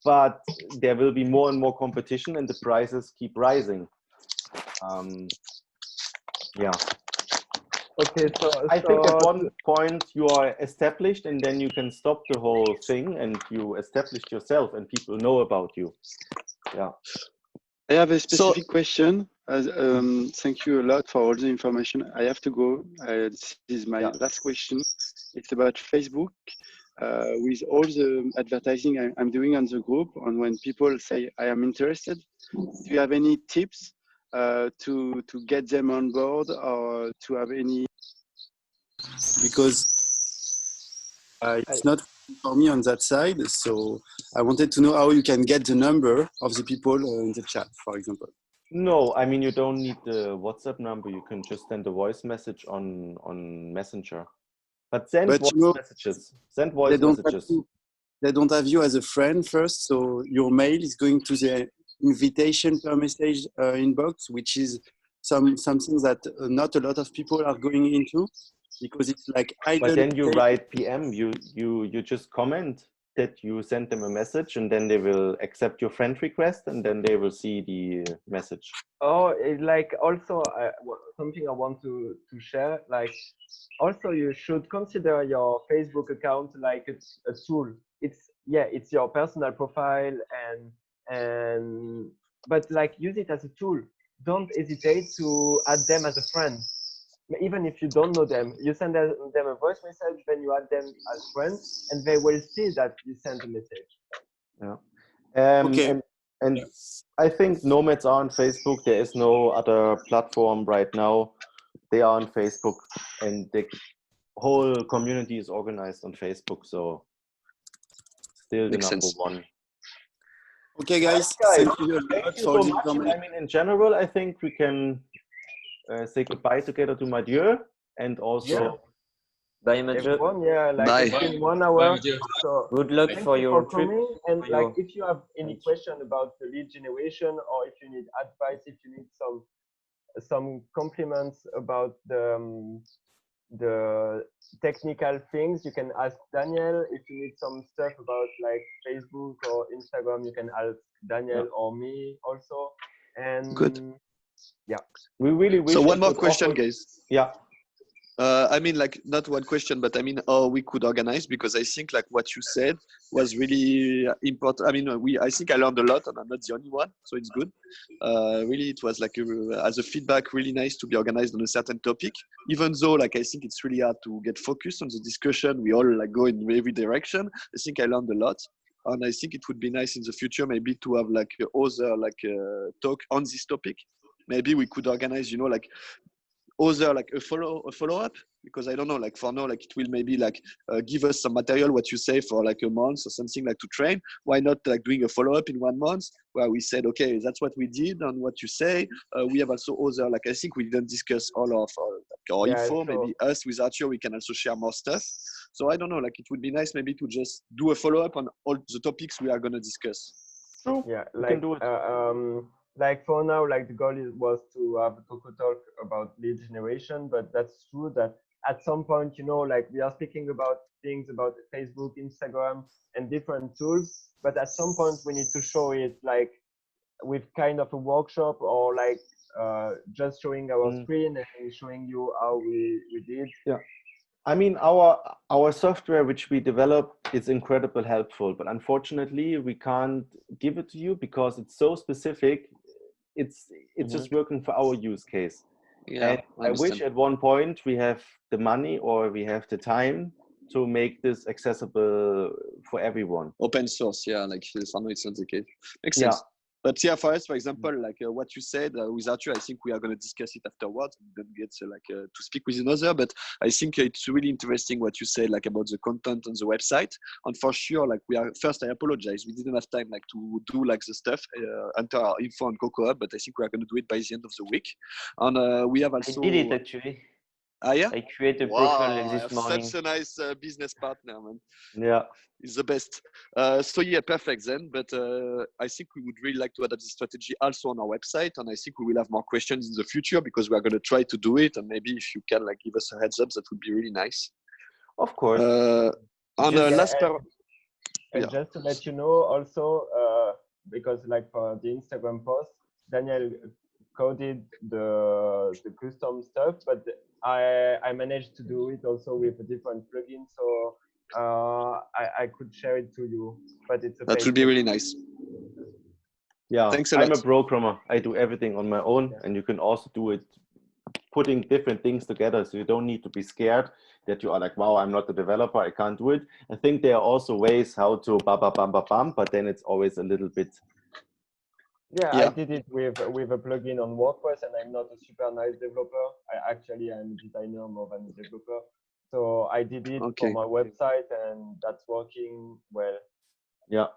but there will be more and more competition, and the prices keep rising. Yeah. Okay, so I think at one point you are established, and then you can stop the whole thing, and you established yourself, and people know about you. Yeah. I have a specific question. Thank you a lot for all the information. I have to go. This is my last question. It's about Facebook. With all the advertising I'm doing on the group, and when people say I am interested, do you have any tips to get them on board, or to have any? Because it's not for me on that side. So I wanted to know how you can get the number of the people in the chat, for example. No, I mean, you don't need the WhatsApp number. You can just send a voice message on Messenger. But send voice messages. Send voice messages. They don't have you as a friend first, so your mail is going to the invitation per message inbox, which is something that not a lot of people are going into, because it's like But then you write PM. You just comment that you send them a message, and then they will accept your friend request, and then they will see the message. Oh, like also something I want to share. Like, also you should consider your Facebook account like a tool. It's your personal profile, but like use it as a tool. Don't hesitate to add them as a friend. Even if you don't know them, you send them a voice message, then you add them as friends, and they will see that you sent a message. Yeah. And I think nomads are on Facebook. There is no other platform right now. They are on Facebook, and the whole community is organized on Facebook. So still the number one. Okay, guys. Thank you so much. I mean, in general, I think we can say goodbye together to Mathieu, and also bye, Mathieu. Like it's been 1 hour. So good luck for your trip. Coming. And like, if you have any question about the lead generation, or if you need advice, if you need some compliments about the technical things, you can ask Daniel. If you need some stuff about like Facebook or Instagram, you can ask Daniel or me also. And good. Yeah, we really wish. So one more question, guys. Yeah. I mean, like, not one question, but I mean, how we could organize, because I think like what you said was really important. I mean, I think I learned a lot, and I'm not the only one, so it's good. Really, it was like as a feedback, really nice to be organized on a certain topic, even though like I think it's really hard to get focused on the discussion. We all like go in every direction. I think I learned a lot, and I think it would be nice in the future maybe to have like other like talk on this topic. Maybe we could organize, you know, like other like a follow up, because I don't know, like for now, like it will maybe like give us some material, what you say, for like a month or something, like to train. Why not like doing a follow up in 1 month where we said, okay, that's what we did and what you say. We have also other, like I think we didn't discuss all of our info. Maybe us with Arthur, we can also share more stuff. So I don't know, like it would be nice maybe to just do a follow up on all the topics we are going to discuss. True. Yeah, we like can do it. Like for now, like the goal was to have a CoCoTalk about lead generation, but that's true that at some point, you know, like we are speaking about things about Facebook, Instagram, and different tools, but at some point we need to show it like with kind of a workshop, or like just showing our screen and showing you how we did. Yeah. I mean, our software, which we developed, is incredibly helpful, but unfortunately we can't give it to you because it's so specific. It's just working for our use case. Yeah, and I wish at one point we have the money or we have the time to make this accessible for everyone. Open source, yeah, like for now it's not the case. Makes sense. But yeah, for us, for example, like what you said with Arthur, I think we are going to discuss it afterwards. We don't get to speak with another, but I think it's really interesting what you said, like about the content on the website. And for sure, like I apologize. We didn't have time like to do like the stuff, enter our info on CoCoHub, but I think we are going to do it by the end of the week. And we have also. I did it actually. Ah, yeah? I created a profile this morning. Such a nice business partner, man. Yeah. He's the best. So yeah, perfect then. But I think we would really like to adapt this strategy also on our website. And I think we will have more questions in the future because we are going to try to do it. And maybe if you can like give us a heads up, that would be really nice. Of course. Just to let you know also, because like for the Instagram post, Daniel coded the custom stuff, but I managed to do it also with a different plugin, so I could share it to you. But it's that would be really nice. Yeah, Thanks a I'm lot. a programmer. I do everything on my own, and you can also do it putting different things together. So you don't need to be scared that you are like, wow, I'm not a developer, I can't do it. I think there are also ways how to bam, but then it's always a little bit. Yeah, I Yeah. did it with a plugin on WordPress, and I'm not a super nice developer. I'm a designer more than a developer. So I did it for my website, and that's working well. Yeah.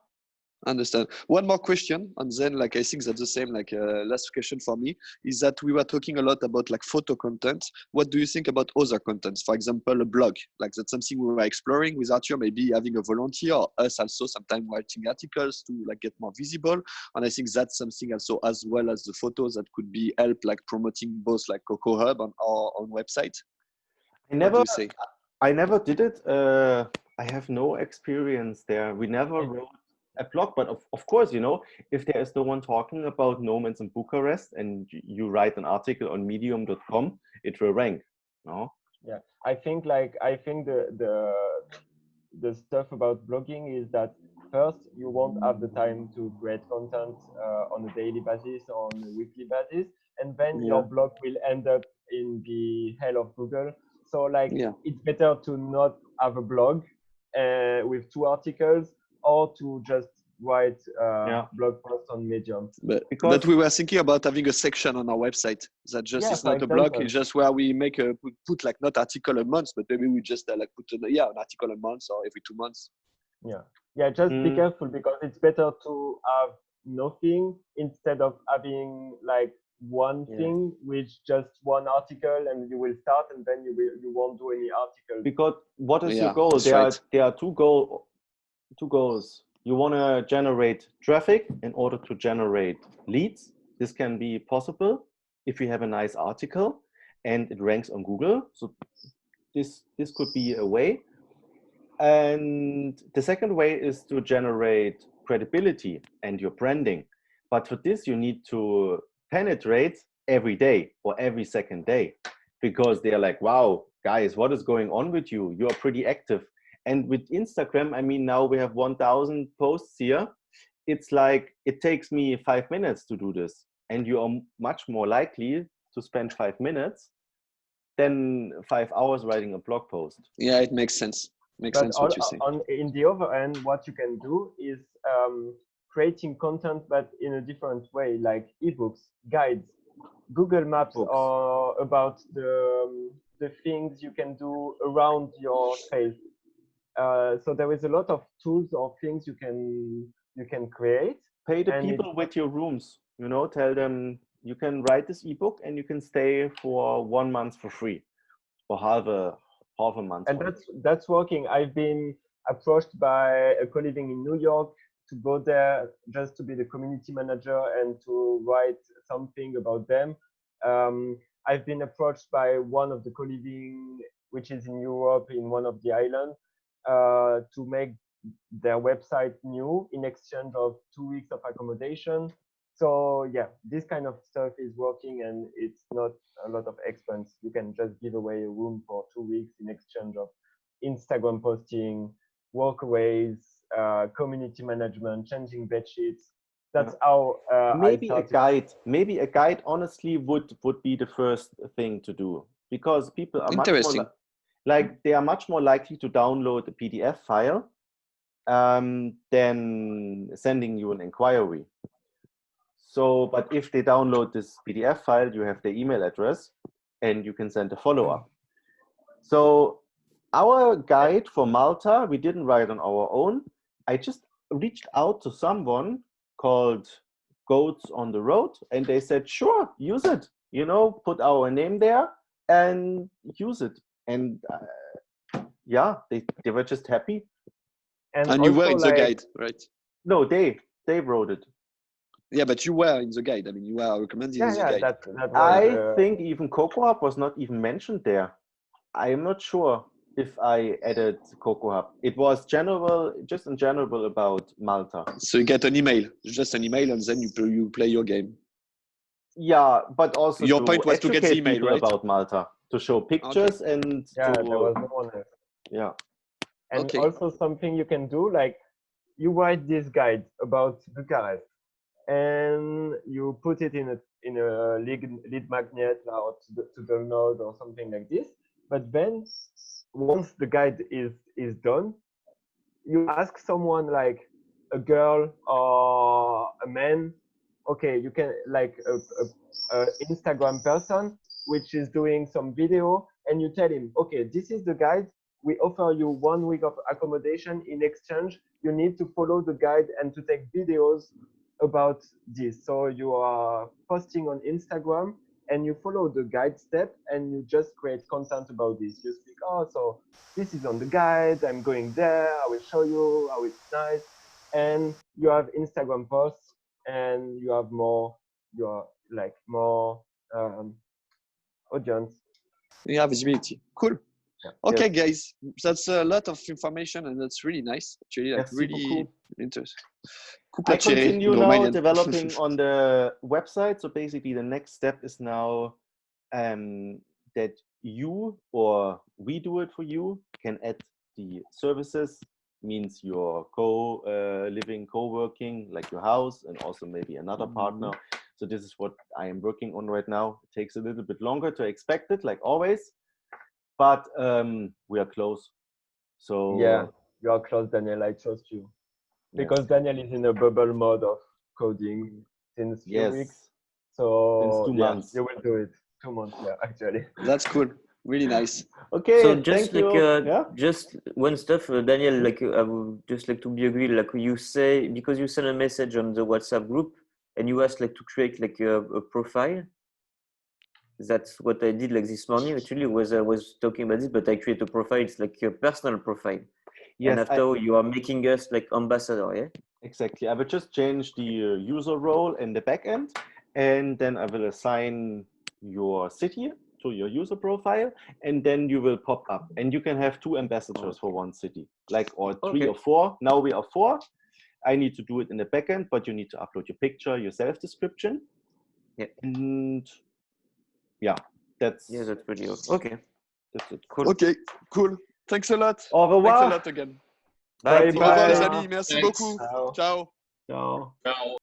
Understand. One more question, and then like I think that's the same. Like last question for me is that we were talking a lot about like photo content. What do you think about other contents? For example, a blog. Like that's something we were exploring with Arthur. Maybe having a volunteer, or us also sometimes writing articles to like get more visible. And I think that's something also as well as the photos that could be help like promoting both like Coco Hub on our own website. What do you say? I never did it. I have no experience there. We never wrote a blog, but of course, you know, if there is no one talking about nomads in Bucharest and you write an article on medium.com, it will rank. No? Yeah, I think the stuff about blogging is that first you won't have the time to create content on a daily basis or on a weekly basis, and then your blog will end up in the hell of Google. So like it's better to not have a blog with 2 articles, or to just write blog post on Medium. But we were thinking about having a section on our website that just is not a blog. It's just where we make a put like not article a month, but maybe we just like put an article a month or every 2 months. Yeah. Just be careful, because it's better to have nothing instead of having like one thing with just one article, and you will start and then you won't do any articles. Because what is your goal? There are two goals. You want to generate traffic in order to generate leads. This can be possible if you have a nice article and it ranks on Google. So this could be a way. And the second way is to generate credibility and your branding. But for this, you need to penetrate every day or every second day, because they're like, wow, guys, what is going on with you? You're pretty active. And with Instagram, I mean, now we have 1,000 posts here. It's like, it takes me 5 minutes to do this. And you are much more likely to spend 5 minutes than 5 hours writing a blog post. Yeah, it makes sense. Makes sense what you say. In the other end, what you can do is creating content, but in a different way, like ebooks, guides, Google Maps, or about the things you can do around your space. So there is a lot of tools or things you can create. Pay the people with your rooms, you know, tell them you can write this ebook and you can stay for 1 month for free, or half a month. And that's working. I've been approached by a Coliving in New York to go there just to be the community manager and to write something about them. I've been approached by one of the Coliving, which is in Europe, in one of the islands, to make their website new in exchange of 2 weeks of accommodation. So yeah, this kind of stuff is working, and it's not a lot of expense. You can just give away a room for 2 weeks in exchange of Instagram posting, walkaways, community management, changing bed sheets. That's how maybe a guide honestly would be the first thing to do, because people are much more like they are much more likely to download a PDF file than sending you an inquiry. So, but if they download this PDF file, you have their email address and you can send a follow-up. So our guide for Malta, we didn't write on our own. I just reached out to someone called Goats on the Road, and they said, sure, use it, you know, put our name there and use it. And yeah, they were just happy. And you were in the guide, right? No, they wrote it. Yeah, but you were in the guide. I mean, you were recommended in the guide. That was, I think even CocoHub was not even mentioned there. I am not sure if I added CocoHub. It was just in general about Malta. So you get an email, just an email, and then you play your game. Yeah, but also your point was to get the email, right? About Malta, to show pictures and there was no one else. Yeah. And also something you can do, like you write this guide about Bucharest. and you put it in a lead magnet or to download or something like this. But then once the guide is done, you ask someone like a girl or a man, okay, you can like a Instagram person which is doing some video, and you tell him, okay, this is the guide. We offer you 1 week of accommodation. In exchange, you need to follow the guide and to take videos about this. So you are posting on Instagram and you follow the guide step and you just create content about this. You speak, oh, so this is on the guide. I'm going there. I will show you how it's nice. And you have Instagram posts and you have more, audience. Yeah, visibility. Cool. Yeah. Okay, Yes. guys, that's a lot of information and that's really nice. Actually, like Merci really beaucoup. interesting. I continue now developing on the website. So basically the next step is now that you or we do it for you, can add the services, means your living, co-working, like your house, and also maybe another partner. So this is what I am working on right now. It takes a little bit longer to expect it, like always, but we are close. So yeah, you are close, Daniel. I trust you. Because Daniel is in a bubble mode of coding since few weeks. So since 2 months. You will do it. 2 months, yeah, actually. That's cool. Really nice. Okay, so just thank like you. just one stuff, Daniel, like I would just like to be agreed, like you say, because you send a message on the WhatsApp group and you ask like to create like a profile. That's what I did like this morning. Actually, I was talking about this, but I create a profile. It's like a personal profile. Yes, and after you are making us like ambassador, yeah? Exactly. I will just change the user role in the backend, and then I will assign your city to your user profile, and then you will pop up. And you can have 2 ambassadors for one city, like or 3 or 4. Now we are 4. I need to do it in the backend, but you need to upload your picture, your self-description. Yeah. And yeah, that's pretty okay. That's it. Cool. Okay, cool. Thanks a lot. Au revoir. Thanks a lot again. Bye. Au revoir les amis. Merci beaucoup. Ciao. Ciao. Ciao. Ciao.